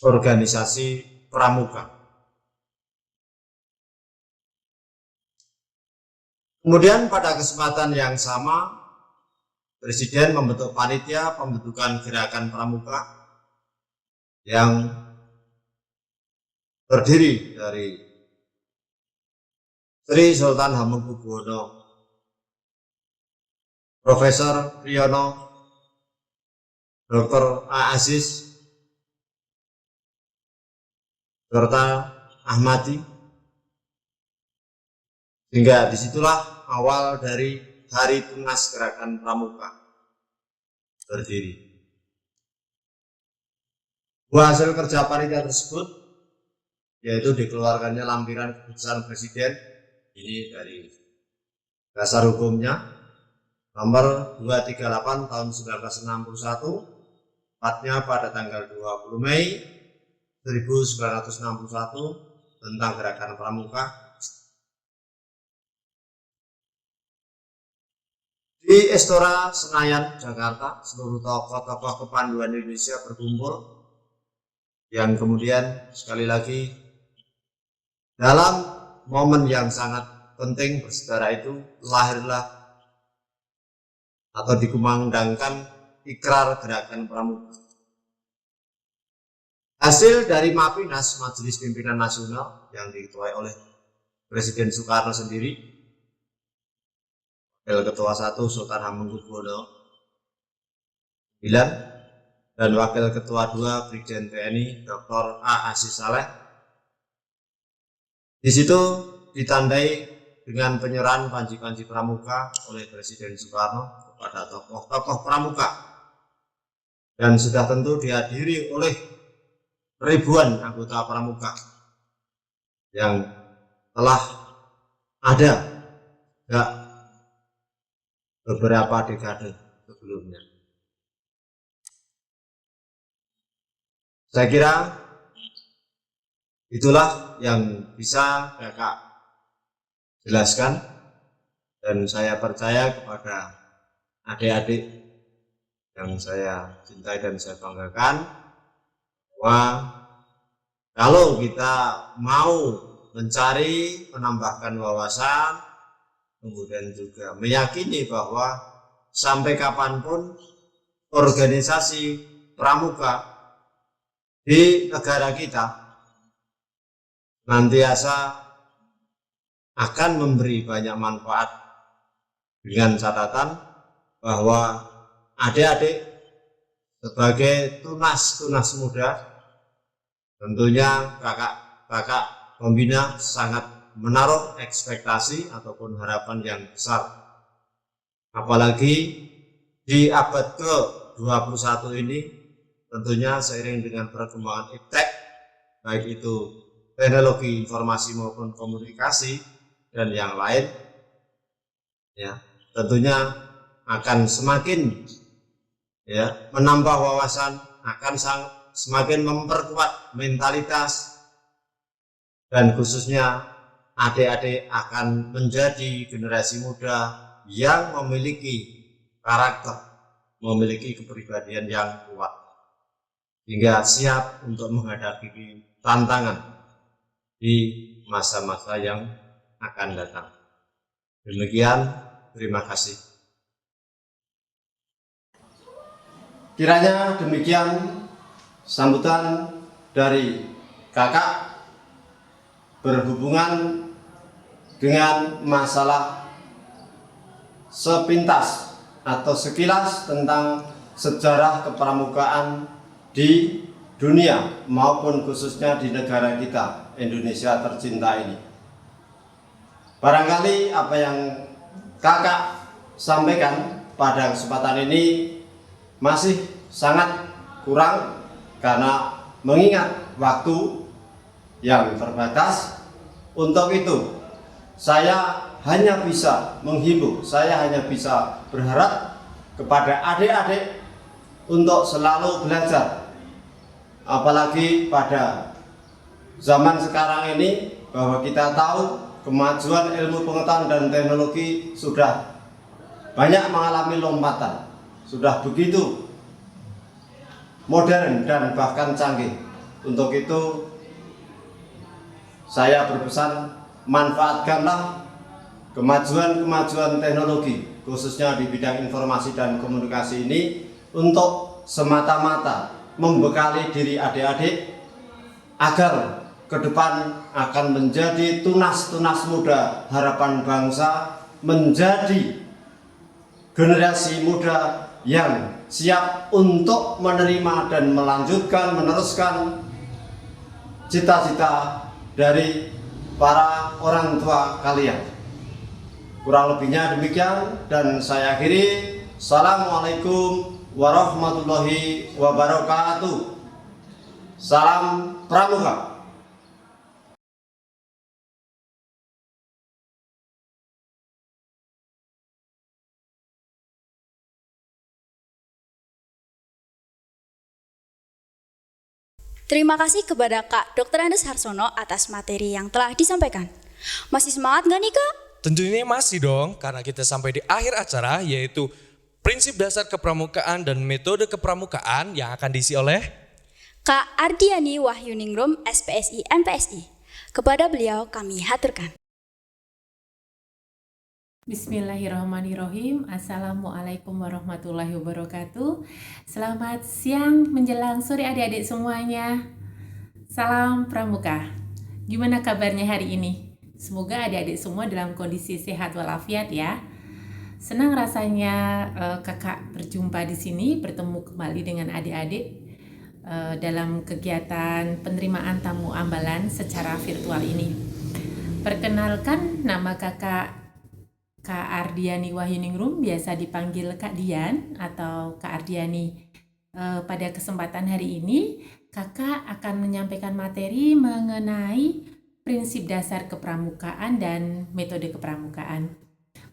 organisasi pramuka. Kemudian pada kesempatan yang sama, Presiden membentuk panitia pembentukan gerakan pramuka yang terdiri dari Sri Sultan Hamengkubuwono, Profesor Priyono, Dr. A. Aziz, serta Ahmadi, sehingga disitulah awal dari Hari Tunas Gerakan Pramuka berdiri. Hasil kerja panitia tersebut yaitu dikeluarkannya lampiran keputusan Presiden, ini dari dasar hukumnya nomor 238 tahun 1961, tepatnya pada tanggal 20 Mei 1961 tentang gerakan pramuka. Di Istora Senayan, Jakarta, seluruh tokoh-tokoh kepanduan Indonesia berkumpul, yang kemudian sekali lagi dalam momen yang sangat penting bersejarah itu lahirlah atau dikumandangkan ikrar gerakan pramuka. Hasil dari Mapinas, Majelis Pimpinan Nasional, yang diketuai oleh Presiden Soekarno sendiri, Wakil Ketua 1 Sultan Hamengkubuwono IX, dan Wakil Ketua 2 Brigjen TNI Dr. A. Aziz Saleh. Di situ ditandai dengan penyerahan panji-panji pramuka oleh Presiden Soekarno kepada tokoh-tokoh pramuka, dan sudah tentu dihadiri oleh ribuan anggota pramuka yang telah ada sejak beberapa dekade sebelumnya. Saya kira itulah yang bisa Kakak jelaskan, dan saya percaya kepada adik-adik yang saya cintai dan saya banggakan bahwa kalau kita mau mencari, menambahkan wawasan, kemudian juga meyakini bahwa sampai kapanpun organisasi pramuka di negara kita nantiasa akan memberi banyak manfaat, dengan catatan bahwa adik-adik sebagai tunas-tunas muda, tentunya kakak pembina sangat menaruh ekspektasi ataupun harapan yang besar, apalagi di abad ke-21 ini. Tentunya seiring dengan perkembangan iptek, baik itu teknologi informasi maupun komunikasi dan yang lain, ya tentunya akan semakin menambah wawasan, akan semakin memperkuat mentalitas, dan khususnya adik-adik akan menjadi generasi muda yang memiliki karakter, memiliki kepribadian yang kuat, hingga siap untuk menghadapi tantangan di masa-masa yang akan datang. Demikian, terima kasih. Kiranya demikian sambutan dari kakak berhubungan dengan masalah sepintas atau sekilas tentang sejarah kepramukaan di dunia maupun khususnya di negara kita, Indonesia tercinta ini. Barangkali apa yang kakak sampaikan pada kesempatan ini masih sangat kurang karena mengingat waktu yang terbatas. Untuk itu saya hanya bisa menghimbau, saya hanya bisa berharap kepada adik-adik untuk selalu belajar, apalagi pada zaman sekarang ini bahwa kita tahu kemajuan ilmu pengetahuan dan teknologi sudah banyak mengalami lompatan, sudah begitu modern dan bahkan canggih. Untuk itu saya berpesan, manfaatkanlah kemajuan-kemajuan teknologi khususnya di bidang informasi dan komunikasi ini untuk semata-mata membekali diri adik-adik agar ke depan akan menjadi tunas-tunas muda harapan bangsa, menjadi generasi muda yang siap untuk menerima dan melanjutkan, meneruskan cita-cita dari para orang tua kalian. Kurang lebihnya demikian dan saya akhiri. Assalamualaikum warahmatullahi wabarakatuh. Salam Pramuka. Terima kasih kepada Kak Dr. Andes Harsono atas materi yang telah disampaikan. Masih semangat nggak nih Kak? Tentunya masih dong, karena kita sampai di akhir acara, yaitu prinsip dasar kepramukaan dan metode kepramukaan yang akan diisi oleh Kak Ardiani Wahyuningrum, SPSI MPSI. Kepada beliau kami haturkan. Bismillahirrahmanirrahim. Assalamualaikum warahmatullahi wabarakatuh. Selamat siang menjelang sore adik-adik semuanya. Salam Pramuka. Gimana kabarnya hari ini? Semoga adik-adik semua dalam kondisi sehat walafiat ya. Senang rasanya kakak berjumpa di sini, bertemu kembali dengan adik-adik dalam kegiatan penerimaan tamu ambalan secara virtual ini. Perkenalkan, nama kakak Kak Ardiani Wahyuningrum, biasa dipanggil Kak Dian atau Kak Ardiani. Pada kesempatan hari ini, kakak akan menyampaikan materi mengenai prinsip dasar kepramukaan dan metode kepramukaan.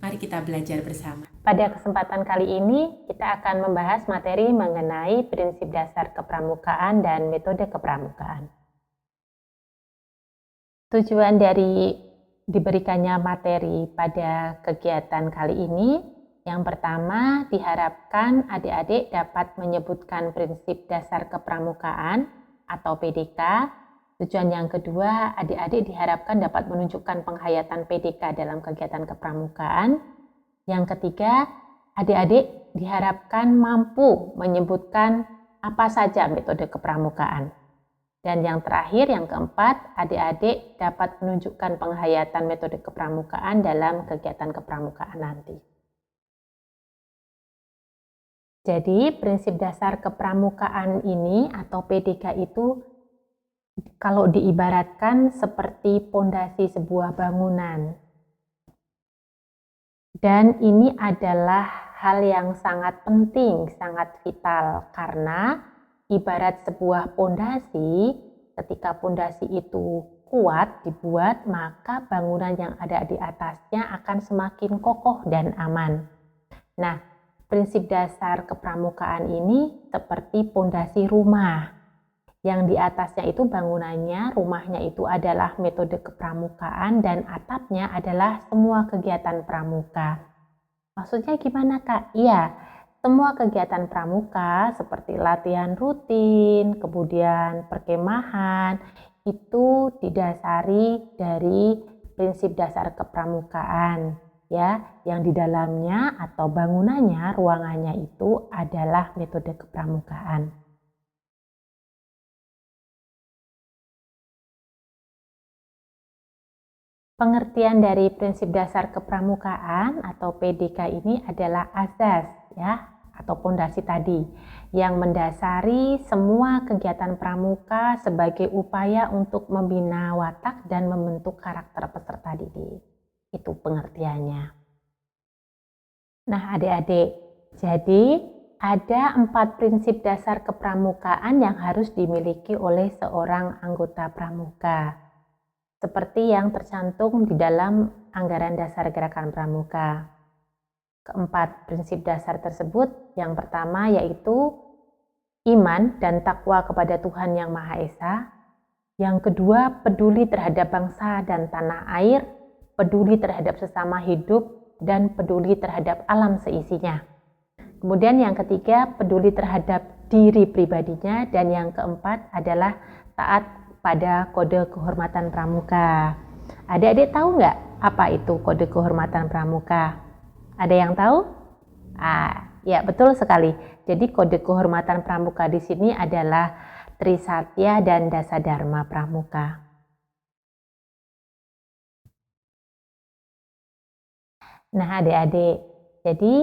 Mari kita belajar bersama. Pada kesempatan kali ini, kita akan membahas materi mengenai prinsip dasar kepramukaan dan metode kepramukaan. Tujuan dari diberikannya materi pada kegiatan kali ini, yang pertama diharapkan adik-adik dapat menyebutkan prinsip dasar kepramukaan atau PDK. Tujuan yang kedua, adik-adik diharapkan dapat menunjukkan penghayatan PDK dalam kegiatan kepramukaan. Yang ketiga, adik-adik diharapkan mampu menyebutkan apa saja metode kepramukaan. Dan yang terakhir, yang keempat, adik-adik dapat menunjukkan penghayatan metode kepramukaan dalam kegiatan kepramukaan nanti. Jadi, prinsip dasar kepramukaan ini atau PDK itu kalau diibaratkan seperti pondasi sebuah bangunan. Dan ini adalah hal yang sangat penting, sangat vital karena ibarat sebuah pondasi, ketika pondasi itu kuat dibuat, maka bangunan yang ada di atasnya akan semakin kokoh dan aman. Nah, prinsip dasar kepramukaan ini seperti pondasi rumah. Yang di atasnya itu bangunannya, rumahnya itu adalah metode kepramukaan dan atapnya adalah semua kegiatan pramuka. Maksudnya gimana Kak? Iya. Semua kegiatan pramuka seperti latihan rutin, kemudian perkemahan, itu didasari dari prinsip dasar kepramukaan, ya, yang di dalamnya atau bangunannya, ruangannya itu adalah metode kepramukaan. Pengertian dari prinsip dasar kepramukaan atau PDK ini adalah asas, ya. atau pondasi tadi yang mendasari semua kegiatan pramuka sebagai upaya untuk membina watak dan membentuk karakter peserta didik. Itu pengertiannya. Nah adik-adik, jadi ada 4 prinsip dasar kepramukaan yang harus dimiliki oleh seorang anggota pramuka. Seperti yang tercantum di dalam anggaran dasar gerakan pramuka. Keempat prinsip dasar tersebut, yang pertama yaitu iman dan takwa kepada Tuhan Yang Maha Esa. Yang kedua, peduli terhadap bangsa dan tanah air, peduli terhadap sesama hidup, dan peduli terhadap alam seisinya. Kemudian yang ketiga, peduli terhadap diri pribadinya, dan yang keempat adalah taat pada kode kehormatan pramuka. Adik-adik tahu nggak apa itu kode kehormatan pramuka? Ada yang tahu? Ya betul sekali. Jadi kode kehormatan pramuka di sini adalah Trisatya dan Dasadharma Pramuka. Nah adik-adik, jadi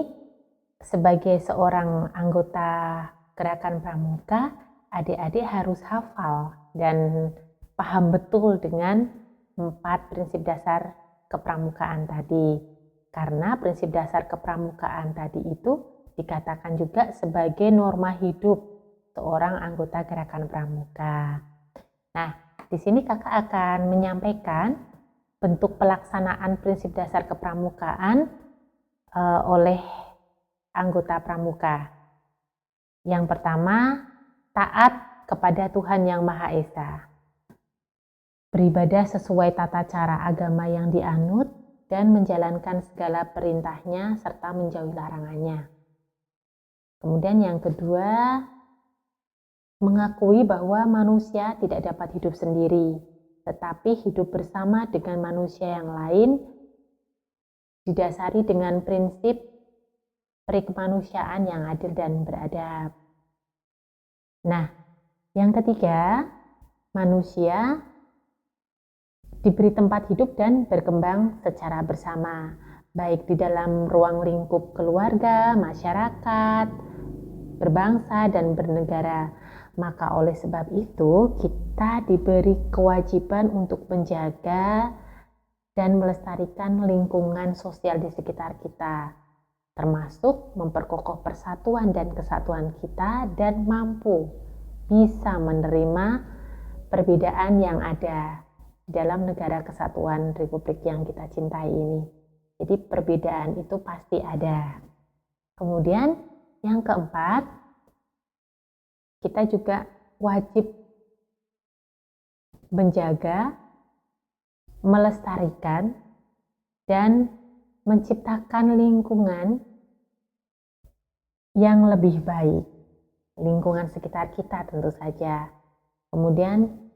sebagai seorang anggota gerakan pramuka, adik-adik harus hafal dan paham betul dengan 4 prinsip dasar kepramukaan tadi. Karena prinsip dasar kepramukaan tadi itu dikatakan juga sebagai norma hidup seorang anggota gerakan pramuka. Nah, di sini kakak akan menyampaikan bentuk pelaksanaan prinsip dasar kepramukaan oleh anggota pramuka. Yang pertama, taat kepada Tuhan Yang Maha Esa. Beribadah sesuai tata cara agama yang dianut dan menjalankan segala perintahnya serta menjauhi larangannya. Kemudian yang kedua, mengakui bahwa manusia tidak dapat hidup sendiri, tetapi hidup bersama dengan manusia yang lain didasari dengan prinsip perikemanusiaan yang adil dan beradab. Nah, yang ketiga, manusia diberi tempat hidup dan berkembang secara bersama, baik di dalam ruang lingkup keluarga, masyarakat, berbangsa, dan bernegara. Maka oleh sebab itu, kita diberi kewajiban untuk menjaga dan melestarikan lingkungan sosial di sekitar kita, termasuk memperkokoh persatuan dan kesatuan kita dan mampu bisa menerima perbedaan yang ada dalam negara kesatuan Republik yang kita cintai ini. Jadi perbedaan itu pasti ada. Kemudian yang keempat, kita juga wajib menjaga, melestarikan, dan menciptakan lingkungan yang lebih baik. Lingkungan sekitar kita tentu saja. Kemudian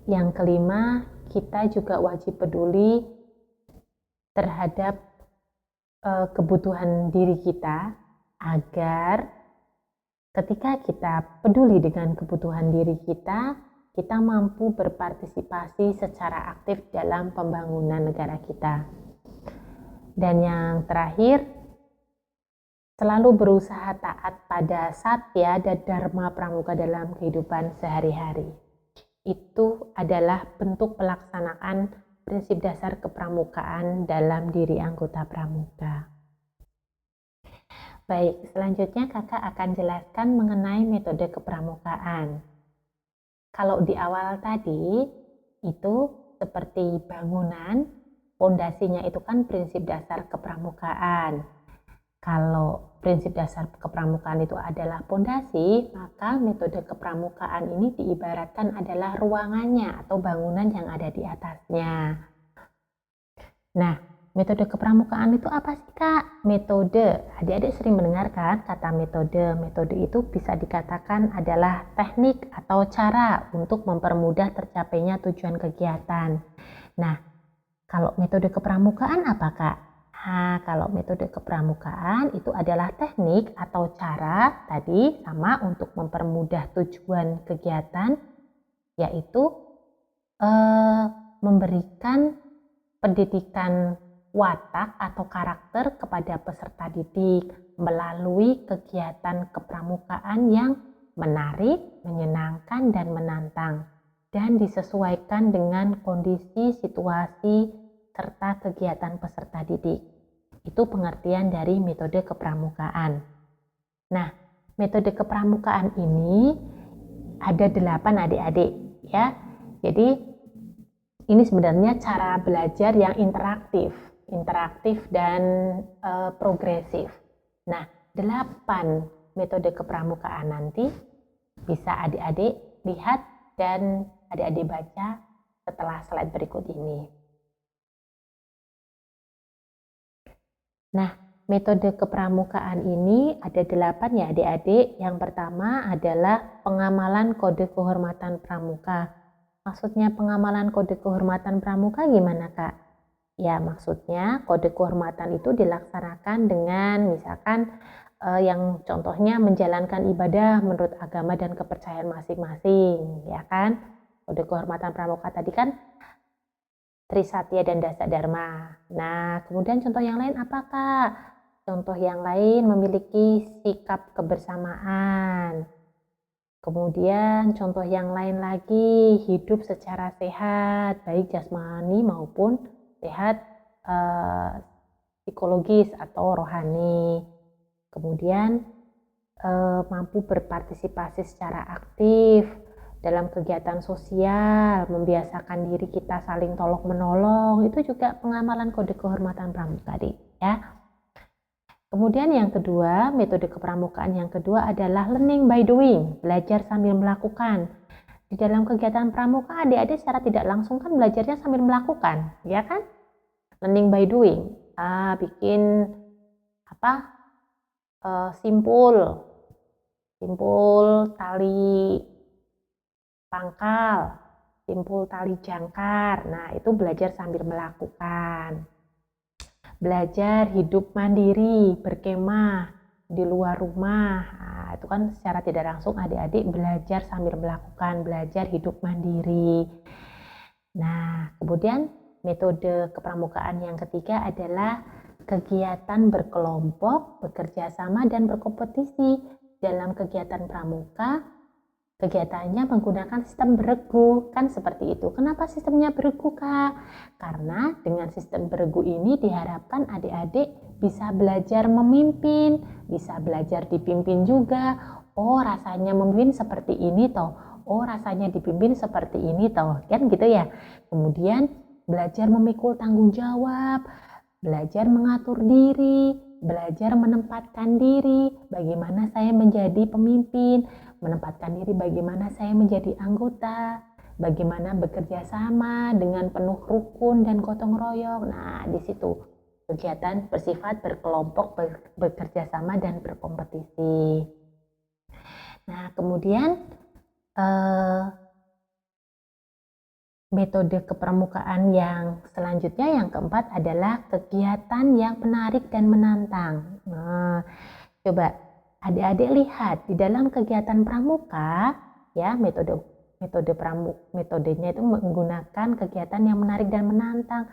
yang kelima, kita juga wajib peduli terhadap kebutuhan diri kita agar ketika kita peduli dengan kebutuhan diri kita, kita mampu berpartisipasi secara aktif dalam pembangunan negara kita. Dan yang terakhir, selalu berusaha taat pada satya dan dharma pramuka dalam kehidupan sehari-hari. Itu adalah bentuk pelaksanaan prinsip dasar kepramukaan dalam diri anggota pramuka. Baik, selanjutnya kakak akan jelaskan mengenai metode kepramukaan. Kalau di awal tadi, itu seperti bangunan, pondasinya itu kan prinsip dasar kepramukaan. Kalau prinsip dasar kepramukaan itu adalah pondasi, maka metode kepramukaan ini diibaratkan adalah ruangannya atau bangunan yang ada di atasnya. Nah, metode kepramukaan itu apa sih Kak? Metode, adik-adik sering mendengarkan kata metode. Metode itu bisa dikatakan adalah teknik atau cara untuk mempermudah tercapainya tujuan kegiatan. Nah, kalau metode kepramukaan apa Kak? Nah, kalau metode kepramukaan itu adalah teknik atau cara tadi sama untuk mempermudah tujuan kegiatan, yaitu memberikan pendidikan watak atau karakter kepada peserta didik melalui kegiatan kepramukaan yang menarik, menyenangkan, dan menantang, dan disesuaikan dengan kondisi, situasi, serta kegiatan peserta didik. Itu pengertian dari metode kepramukaan. Nah, metode kepramukaan ini ada 8 adik-adik ya. Jadi ini sebenarnya cara belajar yang interaktif dan progresif. Nah, 8 metode kepramukaan nanti bisa adik-adik lihat dan adik-adik baca setelah slide berikut ini. Nah, metode kepramukaan ini ada 8 ya adik-adik. Yang pertama adalah pengamalan kode kehormatan pramuka. Maksudnya pengamalan kode kehormatan pramuka gimana Kak? Ya maksudnya kode kehormatan itu dilaksanakan dengan misalkan yang contohnya menjalankan ibadah menurut agama dan kepercayaan masing-masing, ya kan? Kode kehormatan pramuka tadi kan Trisatya dan Dasa Dharma. Nah, kemudian contoh yang lain apa Kak? Contoh yang lain memiliki sikap kebersamaan. Kemudian contoh yang lain lagi hidup secara sehat, baik jasmani maupun sehat psikologis atau rohani. Kemudian mampu berpartisipasi secara aktif dalam kegiatan sosial, membiasakan diri kita saling tolong menolong, itu juga pengamalan kode kehormatan pramuka ya. Kemudian yang kedua, metode kepramukaan yang kedua adalah learning by doing, belajar sambil melakukan. Di dalam kegiatan pramuka adik-adik secara tidak langsung kan belajarnya sambil melakukan, ya kan? Learning by doing, bikin apa? Simpul tali pangkal, simpul tali jangkar. Nah, itu belajar sambil melakukan. Belajar hidup mandiri, berkemah di luar rumah. Nah, itu kan secara tidak langsung adik-adik belajar sambil melakukan, belajar hidup mandiri. Nah, kemudian metode kepramukaan yang ketiga adalah kegiatan berkelompok, bekerja sama, dan berkompetisi. Dalam kegiatan pramuka, kegiatannya menggunakan sistem beregu, kan seperti itu. Kenapa sistemnya beregu Kak? Karena dengan sistem beregu ini diharapkan adik-adik bisa belajar memimpin, bisa belajar dipimpin juga. Oh rasanya memimpin seperti ini toh, oh rasanya dipimpin seperti ini toh, kan gitu ya. Kemudian belajar memikul tanggung jawab, belajar mengatur diri, belajar menempatkan diri, bagaimana saya menjadi pemimpin, menempatkan diri bagaimana saya menjadi anggota, bagaimana bekerja sama dengan penuh rukun dan gotong royong. Nah, di situ kegiatan bersifat berkelompok, bekerja sama dan berkompetisi. Nah, kemudian metode kepramukaan yang selanjutnya yang keempat adalah kegiatan yang menarik dan menantang. Nah, coba adik-adik lihat di dalam kegiatan pramuka ya, metodenya itu menggunakan kegiatan yang menarik dan menantang.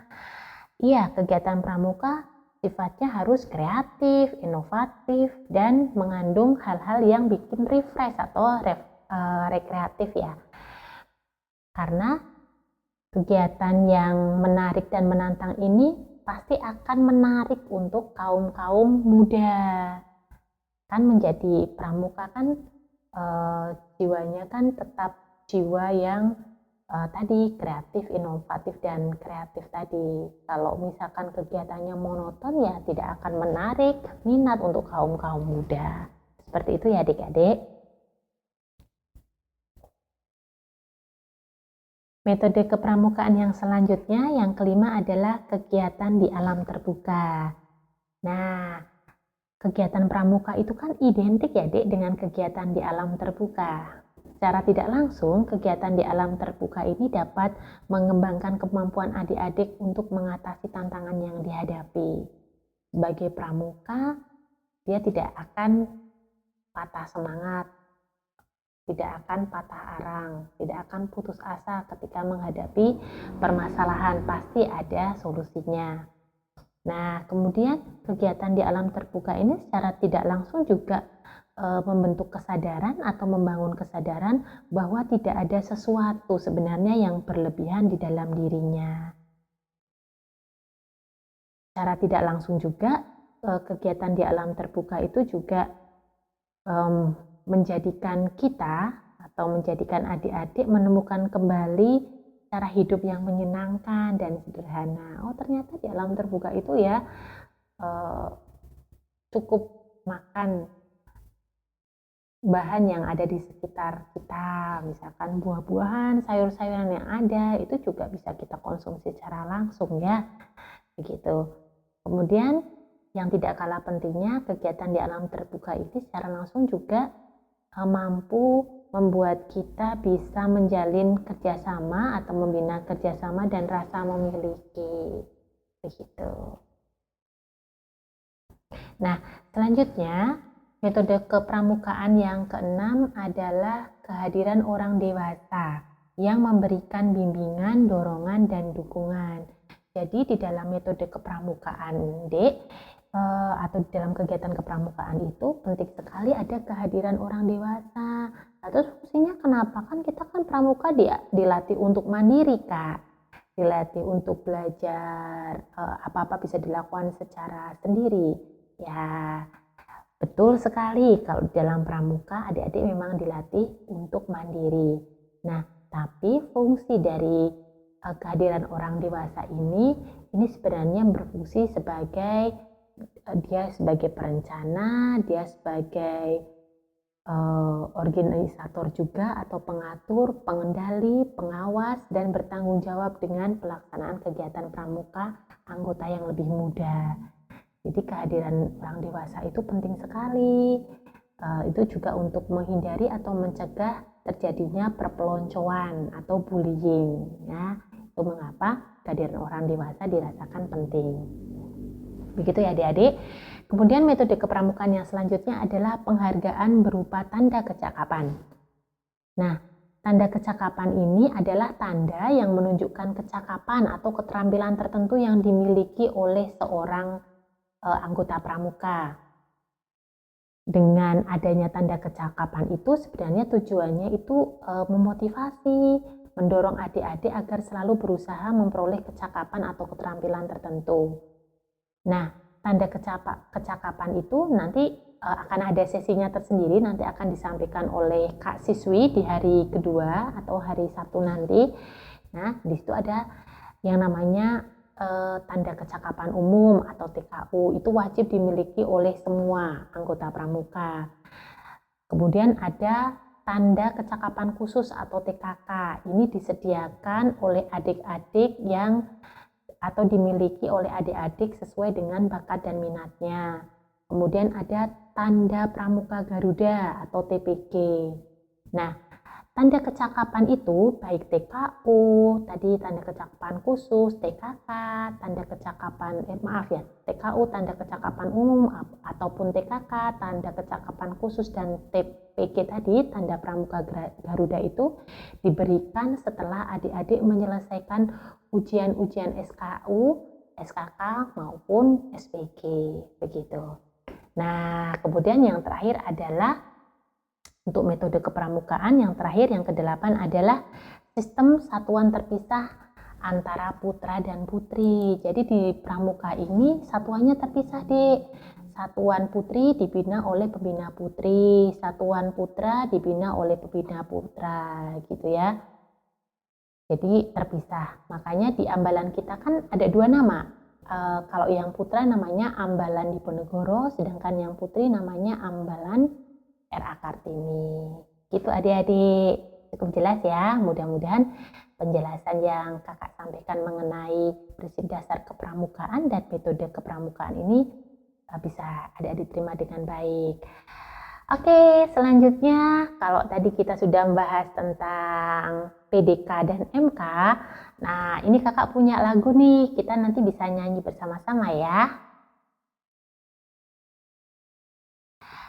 Iya, kegiatan pramuka sifatnya harus kreatif, inovatif, dan mengandung hal-hal yang bikin refresh atau rekreatif ya. Karena kegiatan yang menarik dan menantang ini pasti akan menarik untuk kaum-kaum muda. Kan menjadi pramuka kan jiwanya kan tetap jiwa yang tadi kreatif, inovatif, dan kreatif tadi. Kalau misalkan kegiatannya monoton ya tidak akan menarik minat untuk kaum-kaum muda. Seperti itu ya adik-adik. Metode kepramukaan yang selanjutnya, yang kelima adalah kegiatan di alam terbuka. Nah, kegiatan pramuka itu kan identik ya Dek dengan kegiatan di alam terbuka. Secara tidak langsung, kegiatan di alam terbuka ini dapat mengembangkan kemampuan adik-adik untuk mengatasi tantangan yang dihadapi. Sebagai pramuka, dia tidak akan patah semangat, tidak akan patah arang, tidak akan putus asa ketika menghadapi permasalahan, pasti ada solusinya. Nah, kemudian kegiatan di alam terbuka ini secara tidak langsung juga membentuk kesadaran atau membangun kesadaran bahwa tidak ada sesuatu sebenarnya yang berlebihan di dalam dirinya. Secara tidak langsung juga kegiatan di alam terbuka itu juga menjadikan kita atau menjadikan adik-adik menemukan kembali cara hidup yang menyenangkan dan sederhana. Oh, ternyata di alam terbuka itu ya cukup makan bahan yang ada di sekitar kita, misalkan buah-buahan, sayur-sayuran yang ada itu juga bisa kita konsumsi secara langsung ya, begitu. Kemudian yang tidak kalah pentingnya, kegiatan di alam terbuka ini secara langsung juga mampu membuat kita bisa menjalin kerjasama atau membina kerjasama dan rasa memiliki, begitu. Nah, selanjutnya metode kepramukaan yang keenam adalah kehadiran orang dewasa yang memberikan bimbingan, dorongan, dan dukungan. Jadi di dalam metode kepramukaan atau di dalam kegiatan kepramukaan itu penting sekali ada kehadiran orang dewasa. Terus fungsinya kenapa? Kan kita kan pramuka dilatih untuk mandiri, Kak. Dilatih untuk belajar apa-apa bisa dilakukan secara sendiri. Ya, betul sekali. Kalau dalam pramuka adik-adik memang dilatih untuk mandiri. Nah, tapi fungsi dari kehadiran orang dewasa ini sebenarnya berfungsi sebagai dia sebagai perencana, dia sebagai organisator juga atau pengatur, pengendali, pengawas, dan bertanggung jawab dengan pelaksanaan kegiatan pramuka anggota yang lebih muda. Jadi kehadiran orang dewasa itu penting sekali. Itu juga untuk menghindari atau mencegah terjadinya perpeloncoan atau bullying. Ya, itu mengapa kehadiran orang dewasa dirasakan penting. Begitu ya adik-adik. Kemudian metode kepramukaan yang selanjutnya adalah penghargaan berupa tanda kecakapan. Nah, tanda kecakapan ini adalah tanda yang menunjukkan kecakapan atau keterampilan tertentu yang dimiliki oleh seorang anggota pramuka. Dengan adanya tanda kecakapan itu sebenarnya tujuannya itu memotivasi, mendorong adik-adik agar selalu berusaha memperoleh kecakapan atau keterampilan tertentu. Nah, tanda kecakapan itu nanti akan ada sesinya tersendiri, nanti akan disampaikan oleh Kak Siswi di hari kedua atau hari Sabtu nanti. Nah, di situ ada yang namanya tanda kecakapan umum atau TKU, itu wajib dimiliki oleh semua anggota pramuka. Kemudian ada tanda kecakapan khusus atau TKK, ini disediakan oleh adik-adik atau dimiliki oleh adik-adik sesuai dengan bakat dan minatnya. Kemudian ada tanda pramuka Garuda atau TPG. Nah, tanda kecakapan itu baik TKU, tadi tanda kecakapan khusus, TKK, tanda kecakapan TKU, tanda kecakapan umum ataupun TKK, tanda kecakapan khusus dan TPG tadi, tanda pramuka Garuda itu diberikan setelah adik-adik menyelesaikan ujian-ujian SKU, SKK maupun SPG, begitu. Nah, kemudian yang terakhir adalah untuk metode kepramukaan yang terakhir, yang ke-8 adalah sistem satuan terpisah antara putra dan putri. Jadi di pramuka ini satuannya terpisah, Dek. Satuan putri dibina oleh pembina putri, satuan putra dibina oleh pembina putra, gitu ya. Jadi terpisah. Makanya di ambalan kita kan ada 2 nama. Kalau yang putra namanya Ambalan Diponegoro, sedangkan yang putri namanya Ambalan R.A. Kartini. Gitu adik-adik, cukup jelas ya. Mudah-mudahan penjelasan yang kakak sampaikan mengenai prinsip dasar kepramukaan dan metode kepramukaan ini bisa adik-adik terima dengan baik. Oke, selanjutnya kalau tadi kita sudah membahas tentang PDK dan MK, nah ini kakak punya lagu nih, kita nanti bisa nyanyi bersama-sama ya.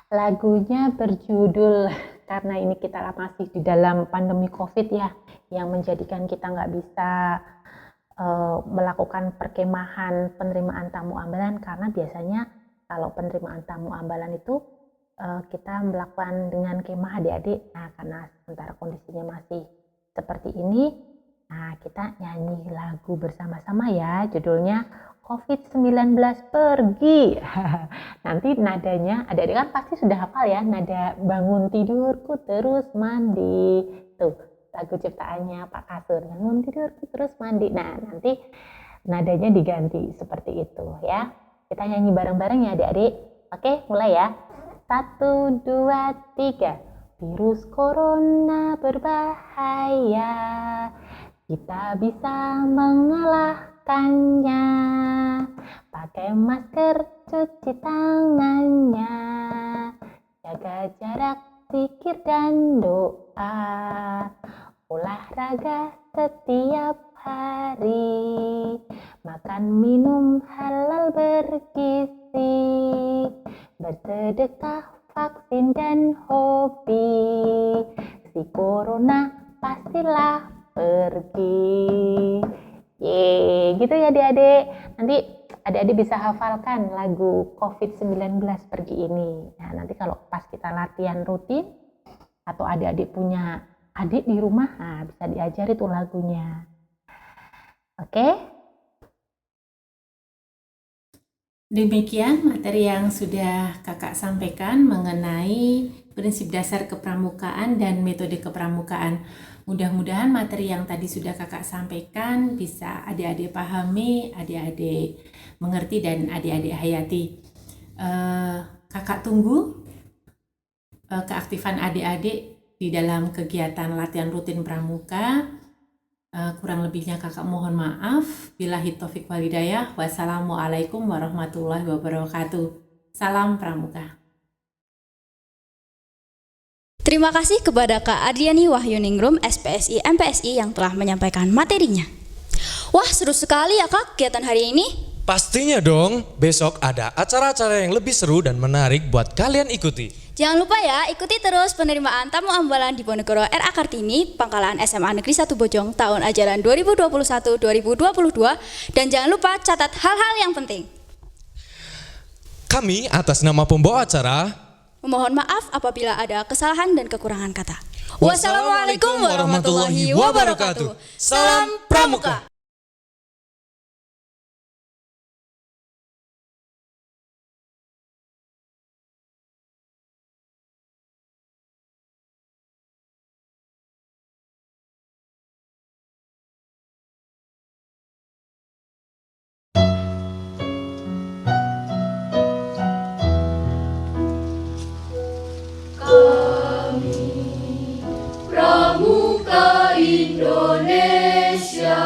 Lagunya berjudul, karena ini kita masih di dalam pandemi COVID ya, yang menjadikan kita nggak bisa melakukan perkemahan penerimaan tamu ambalan, karena biasanya kalau penerimaan tamu ambalan itu kita melakukan dengan kemah adik-adik. Nah, karena sementara kondisinya masih seperti ini, nah kita nyanyi lagu bersama-sama ya, judulnya COVID-19 pergi. Nanti nadanya adik-adik kan pasti sudah hafal ya, nada bangun tidurku terus mandi. Tuh, lagu ciptaannya Pak Kasur, bangun tidurku terus mandi. Nah, nanti nadanya diganti seperti itu ya. Kita nyanyi bareng-bareng ya adik-adik. Oke, mulai ya. 1, 2, 3. Virus corona berbahaya, kita bisa mengalahkannya. Pakai masker, cuci tangannya, jaga jarak, zikir dan doa, olahraga setiap hari, makan minum halal bergizi, bersedekah, vaksin dan hobi, si corona pastilah pergi. Gitu ya adik-adik. Nanti adik-adik bisa hafalkan lagu COVID-19 pergi ini. Nah, nanti kalau pas kita latihan rutin atau adik-adik punya adik di rumah, nah, bisa diajari tuh lagunya. Oke? Demikian materi yang sudah kakak sampaikan mengenai prinsip dasar kepramukaan dan metode kepramukaan. Mudah-mudahan materi yang tadi sudah kakak sampaikan bisa adik-adik pahami, adik-adik mengerti, dan adik-adik hayati. Kakak tunggu keaktifan adik-adik di dalam kegiatan latihan rutin pramuka. Kurang lebihnya kakak mohon maaf. Billahi taufik wal hidayah. Wassalamualaikum warahmatullahi wabarakatuh. Salam pramuka. Terima kasih kepada Kak Adriani Wahyuningrum, SPSI MPSI yang telah menyampaikan materinya. Wah, seru sekali ya Kak kegiatan hari ini. Pastinya dong, besok ada acara-acara yang lebih seru dan menarik buat kalian ikuti. Jangan lupa ya, ikuti terus penerimaan tamu ambalan di Ponegoro RA Kartini, Pangkalan SMA Negeri 1 Bojong tahun ajaran 2021-2022, dan jangan lupa catat hal-hal yang penting. Kami atas nama pembawa acara memohon maaf apabila ada kesalahan dan kekurangan kata. Wassalamualaikum warahmatullahi wabarakatuh. Salam Pramuka. Pramuka Indonesia,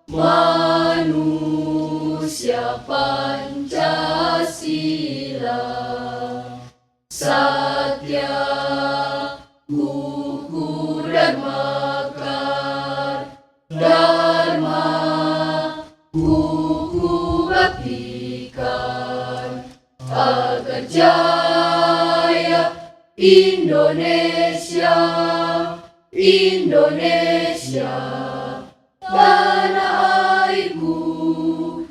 manusia Pancasila, satya, buku dan makar, dharma, buku batikan, agar jaya Indonesia, Indonesia, tanah airku,